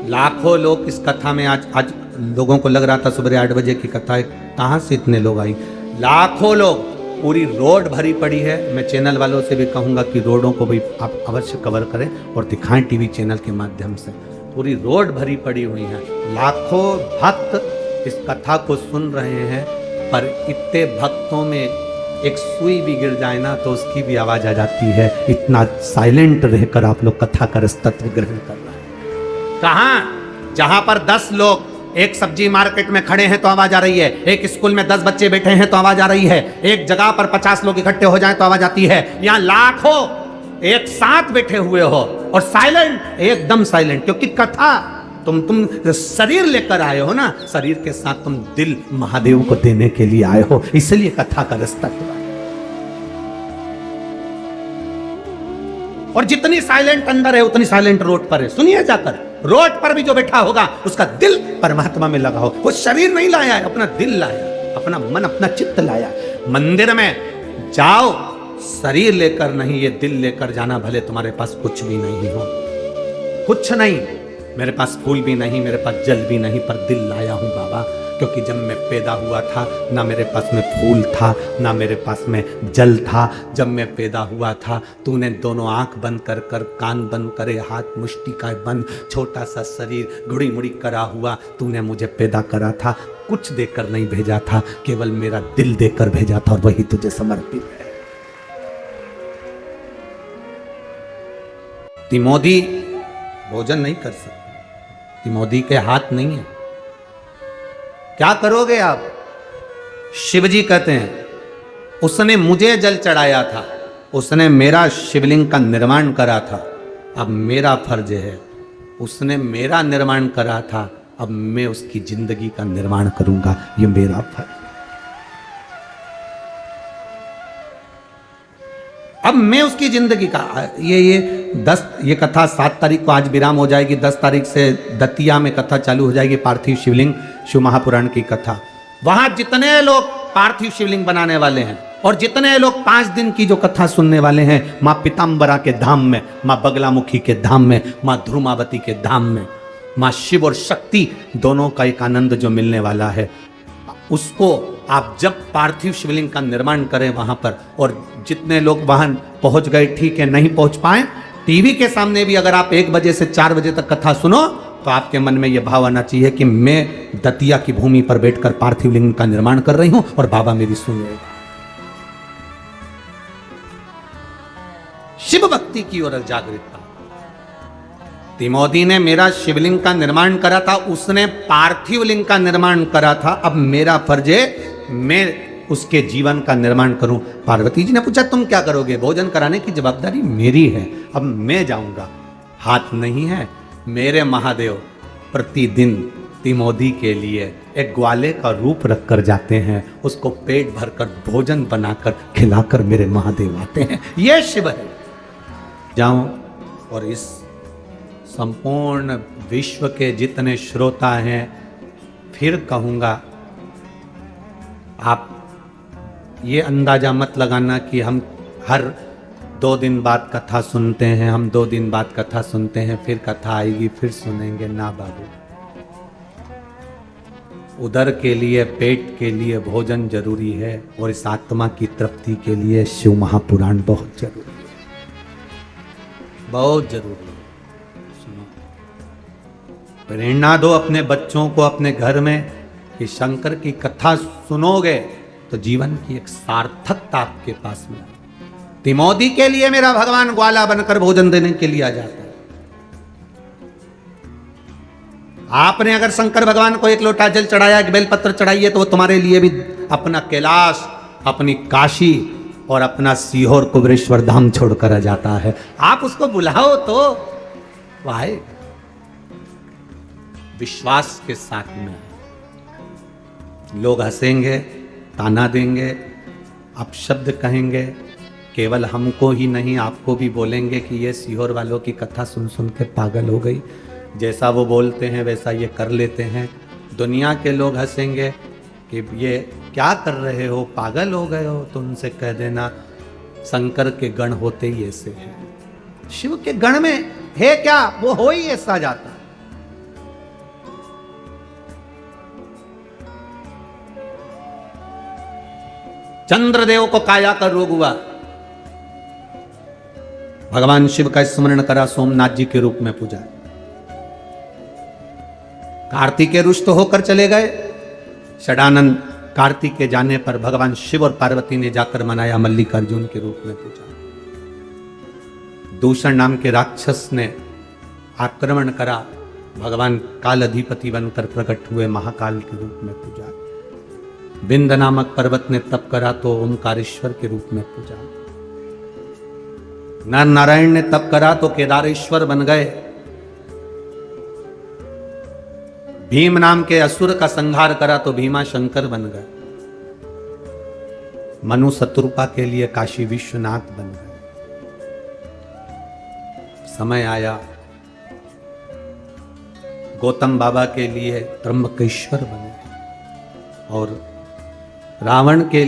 लाखों लोग इस कथा में, आज लोगों को लग रहा था सुबह 8 बजे की कथा है, कहां से इतने लोग आई? लाखों लोग, पूरी रोड भरी पड़ी है। मैं चैनल वालों से भी कहूंगा कि रोडों को भी आप अवश्य कवर करें और दिखाएं टीवी चैनल के माध्यम से। पूरी रोड भरी पड़ी हुई है, लाखों भक्त इस कथा को सुन रहे हैं, पर इतने भक्तों में एक सुई भी गिर जाए ना तो उसकी भी आवाज आ जाती है। इतना साइलेंट रहकर आप लोग कथा का रस तत्व ग्रहण कर रहे हैं। कहां? जहां पर 10 लोग एक सब्जी मार्केट में खड़े हैं तो आवाज आ रही है, एक स्कूल में 10 बच्चे बैठे हैं तो आवाज आ रही है, एक जगह पर 50 लोग इकट्ठे हो जाएं तो आवाज आती है। यहां लाखों एक साथ बैठे हुए हो और साइलेंट, एकदम साइलेंट, क्योंकि कथा तुम शरीर लेकर आए हो ना, शरीर के साथ तुम दिल महादेव को देने के लिए आए हो, इसलिए कथा का रस तत्व है। और जितनी साइलेंट अंदर है उतनी साइलेंट रोड पर है। सुनिए, जाकर रोड पर भी जो बैठा होगा उसका दिल परमात्मा में लगा हो। वो शरीर नहीं लाया है, अपना दिल लाया, अपना मन, अपना चित्त लाया। मंदिर में जाओ शरीर लेकर नहीं, ये दिल लेकर जाना। भले तुम्हारे पास कुछ भी नहीं हो, कुछ नहीं, मेरे पास फूल भी नहीं, मेरे पास जल भी नहीं, पर दिल लाया हूं बाबा, क्योंकि जब मैं पैदा हुआ था ना मेरे पास में फूल था ना मेरे पास में जल था। जब मैं पैदा हुआ था तूने दोनों आंख बंद कर कर, कान बंद करे, हाथ मुष्टि का बंद, छोटा सा शरीर घुड़ी मुड़ी करा हुआ, तूने मुझे पैदा करा था। कुछ देकर नहीं भेजा था, केवल मेरा दिल देकर भेजा था, और वही तुझे समर्पित है। तिमोदी भोजन नहीं कर सकते, तिमोदी के हाथ नहीं है, क्या करोगे आप? शिवजी कहते हैं उसने मुझे जल चढ़ाया था, उसने मेरा शिवलिंग का निर्माण करा था, अब मेरा फर्ज है, उसने मेरा निर्माण करा था, अब मैं उसकी जिंदगी का निर्माण करूंगा, ये मेरा फर्ज। अब मैं उसकी जिंदगी का ये कथा 7 तारीख को आज विराम हो जाएगी। 10 तारीख से दतिया में कथा चालू हो जाएगी, पार्थिव शिवलिंग शिव महापुराण की कथा। वहां जितने लोग पार्थिव शिवलिंग बनाने वाले हैं और जितने लोग 5 दिन की जो कथा सुनने वाले हैं, माँ पीताम्बरा के धाम में, माँ बगलामुखी के धाम में, माँ ध्रुमावती के धाम में, माँ शिव और शक्ति दोनों का एक आनंद जो मिलने वाला है, उसको आप जब पार्थिव शिवलिंग का निर्माण करें वहां पर, और जितने लोग वहां पहुंच गए ठीक है, नहीं पहुंच पाए, टीवी के सामने भी अगर आप 1 बजे से 4 बजे तक कथा सुनो तो आपके मन में यह भाव आना चाहिए कि मैं दतिया की भूमि पर बैठकर पार्थिव लिंग का निर्माण कर रही हूं और बाबा मेरी सुन रहे। शिव भक्ति की ओर जागृतता। तिमोदी ने मेरा शिवलिंग का निर्माण करा था, उसने पार्थिव लिंग का निर्माण करा था, अब मेरा फर्ज है मैं उसके जीवन का निर्माण करूं। पार्वती जी ने पूछा तुम क्या करोगे? भोजन कराने की जवाबदारी मेरी है, अब मैं जाऊंगा। हाथ नहीं है, मेरे महादेव प्रतिदिन तिमोदी के लिए एक ग्वाले का रूप रखकर जाते हैं, उसको पेट भरकर भोजन बनाकर खिलाकर मेरे महादेव आते हैं। यह शिव है। जाऊं और इस संपूर्ण विश्व के जितने श्रोता हैं, फिर कहूंगा आप ये अंदाजा मत लगाना कि हम हर 2 दिन बाद कथा सुनते हैं, हम 2 दिन बाद कथा सुनते हैं, फिर कथा आएगी फिर सुनेंगे। ना बाबू, उदर के लिए, पेट के लिए भोजन जरूरी है, और इस आत्मा की तृप्ति के लिए शिव महापुराण बहुत जरूरी है, बहुत जरूरी है। सुनो, प्रेरणा दो अपने बच्चों को अपने घर में कि शंकर की कथा सुनोगे तो जीवन की एक सार्थकता आपके पास में। तिमोदी के लिए मेरा भगवान ग्वाला बनकर भोजन देने के लिए आ जाता है। आपने अगर शंकर भगवान को 1 लोटा जल चढ़ाया, 1 बेलपत्र चढ़ाइए, तो वो तुम्हारे लिए भी अपना कैलाश, अपनी काशी और अपना सीहोर कुबरेश्वर धाम छोड़कर आ जाता है। आप उसको बुलाओ तो वाहे विश्वास के साथ में। लोग हंसेंगे, ताना देंगे, अपशब्द कहेंगे, केवल हमको ही नहीं आपको भी बोलेंगे कि ये सीहोर वालों की कथा सुन सुन के पागल हो गई, जैसा वो बोलते हैं वैसा ये कर लेते हैं। दुनिया के लोग हंसेंगे कि ये क्या कर रहे हो, पागल हो गए हो, तो उनसे कह देना शंकर के गण होते ही ऐसे हैं। शिव के गण में है क्या, वो हो ही ऐसा जाता। चंद्रदेव को काया का रोग हुआ, भगवान शिव का स्मरण करा, सोमनाथ जी के रूप में पूजा। कार्तिकेय रुष्ट होकर चले गए। षडानंद कार्तिक के जाने पर भगवान शिव और पार्वती ने जाकर मनाया, मल्लिकार्जुन के रूप में पूजा। दूषण नाम के राक्षस ने आक्रमण करा, भगवान काल अधिपति बनकर प्रकट हुए, महाकाल के रूप में पूजा। बिंद नामक पर्वत ने तप करा तो ओमकारेश्वर के रूप में पूजा। नर नारायण ने तप करा तो केदारेश्वर बन गए। भीम नाम के असुर का संहार करा तो भीमा शंकर बन गए। मनु शत्रुपा के लिए काशी विश्वनाथ बन गए। समय आया गौतम बाबा के लिए त्र्यंबकेश्वर बने, और रावण के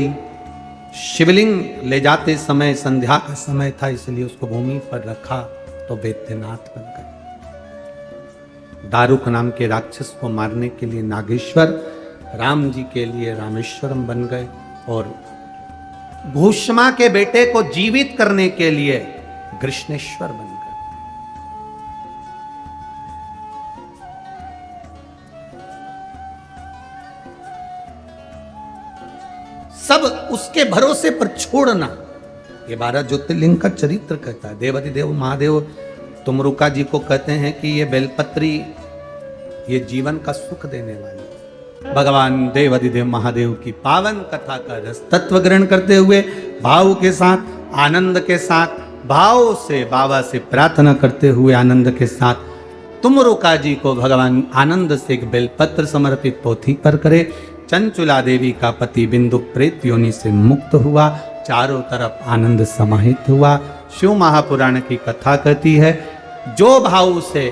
शिवलिंग ले जाते समय संध्या का समय था, इसलिए उसको भूमि पर रखा तो वैद्यनाथ बन गए। दारुक नाम के राक्षस को मारने के लिए नागेश्वर, राम जी के लिए रामेश्वरम बन गए, और भूष्मा के बेटे को जीवित करने के लिए कृष्णेश्वर बन गए। सब उसके भरोसे पर छोड़ना, ये 12 ज्योतिर्लिंग का चरित्र कहता है। देवाधिदेव महादेव तुमरुका जी को कहते हैं कि ये बेलपत्री ये जीवन का सुख देने वाली। भगवान देवाधिदेव महादेव की पावन कथा का रस तत्व ग्रहण करते हुए भाव के साथ, आनंद के साथ, भाव से बाबा से प्रार्थना करते हुए आनंद के साथ तुमरुका जी को भगवान आनंद से एक बेलपत्र समर्पित पोथी पर करे। चंचुला देवी का पति बिंदु प्रेत योनि से मुक्त हुआ, चारों तरफ आनंद समाहित हुआ। शिव महापुराण की कथा कहती है, जो भाव से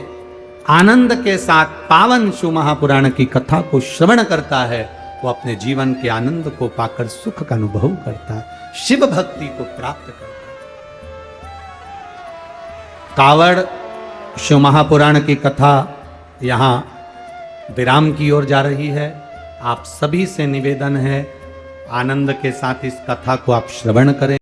आनंद के साथ पावन शिव महापुराण की कथा को श्रवण करता है, वो अपने जीवन के आनंद को पाकर सुख का अनुभव करता है, शिव भक्ति को प्राप्त करता है। कावड़ शिव महापुराण की कथा यहाँ विराम की ओर जा रही है। आप सभी से निवेदन है, आनंद के साथ इस कथा को आप श्रवण करें।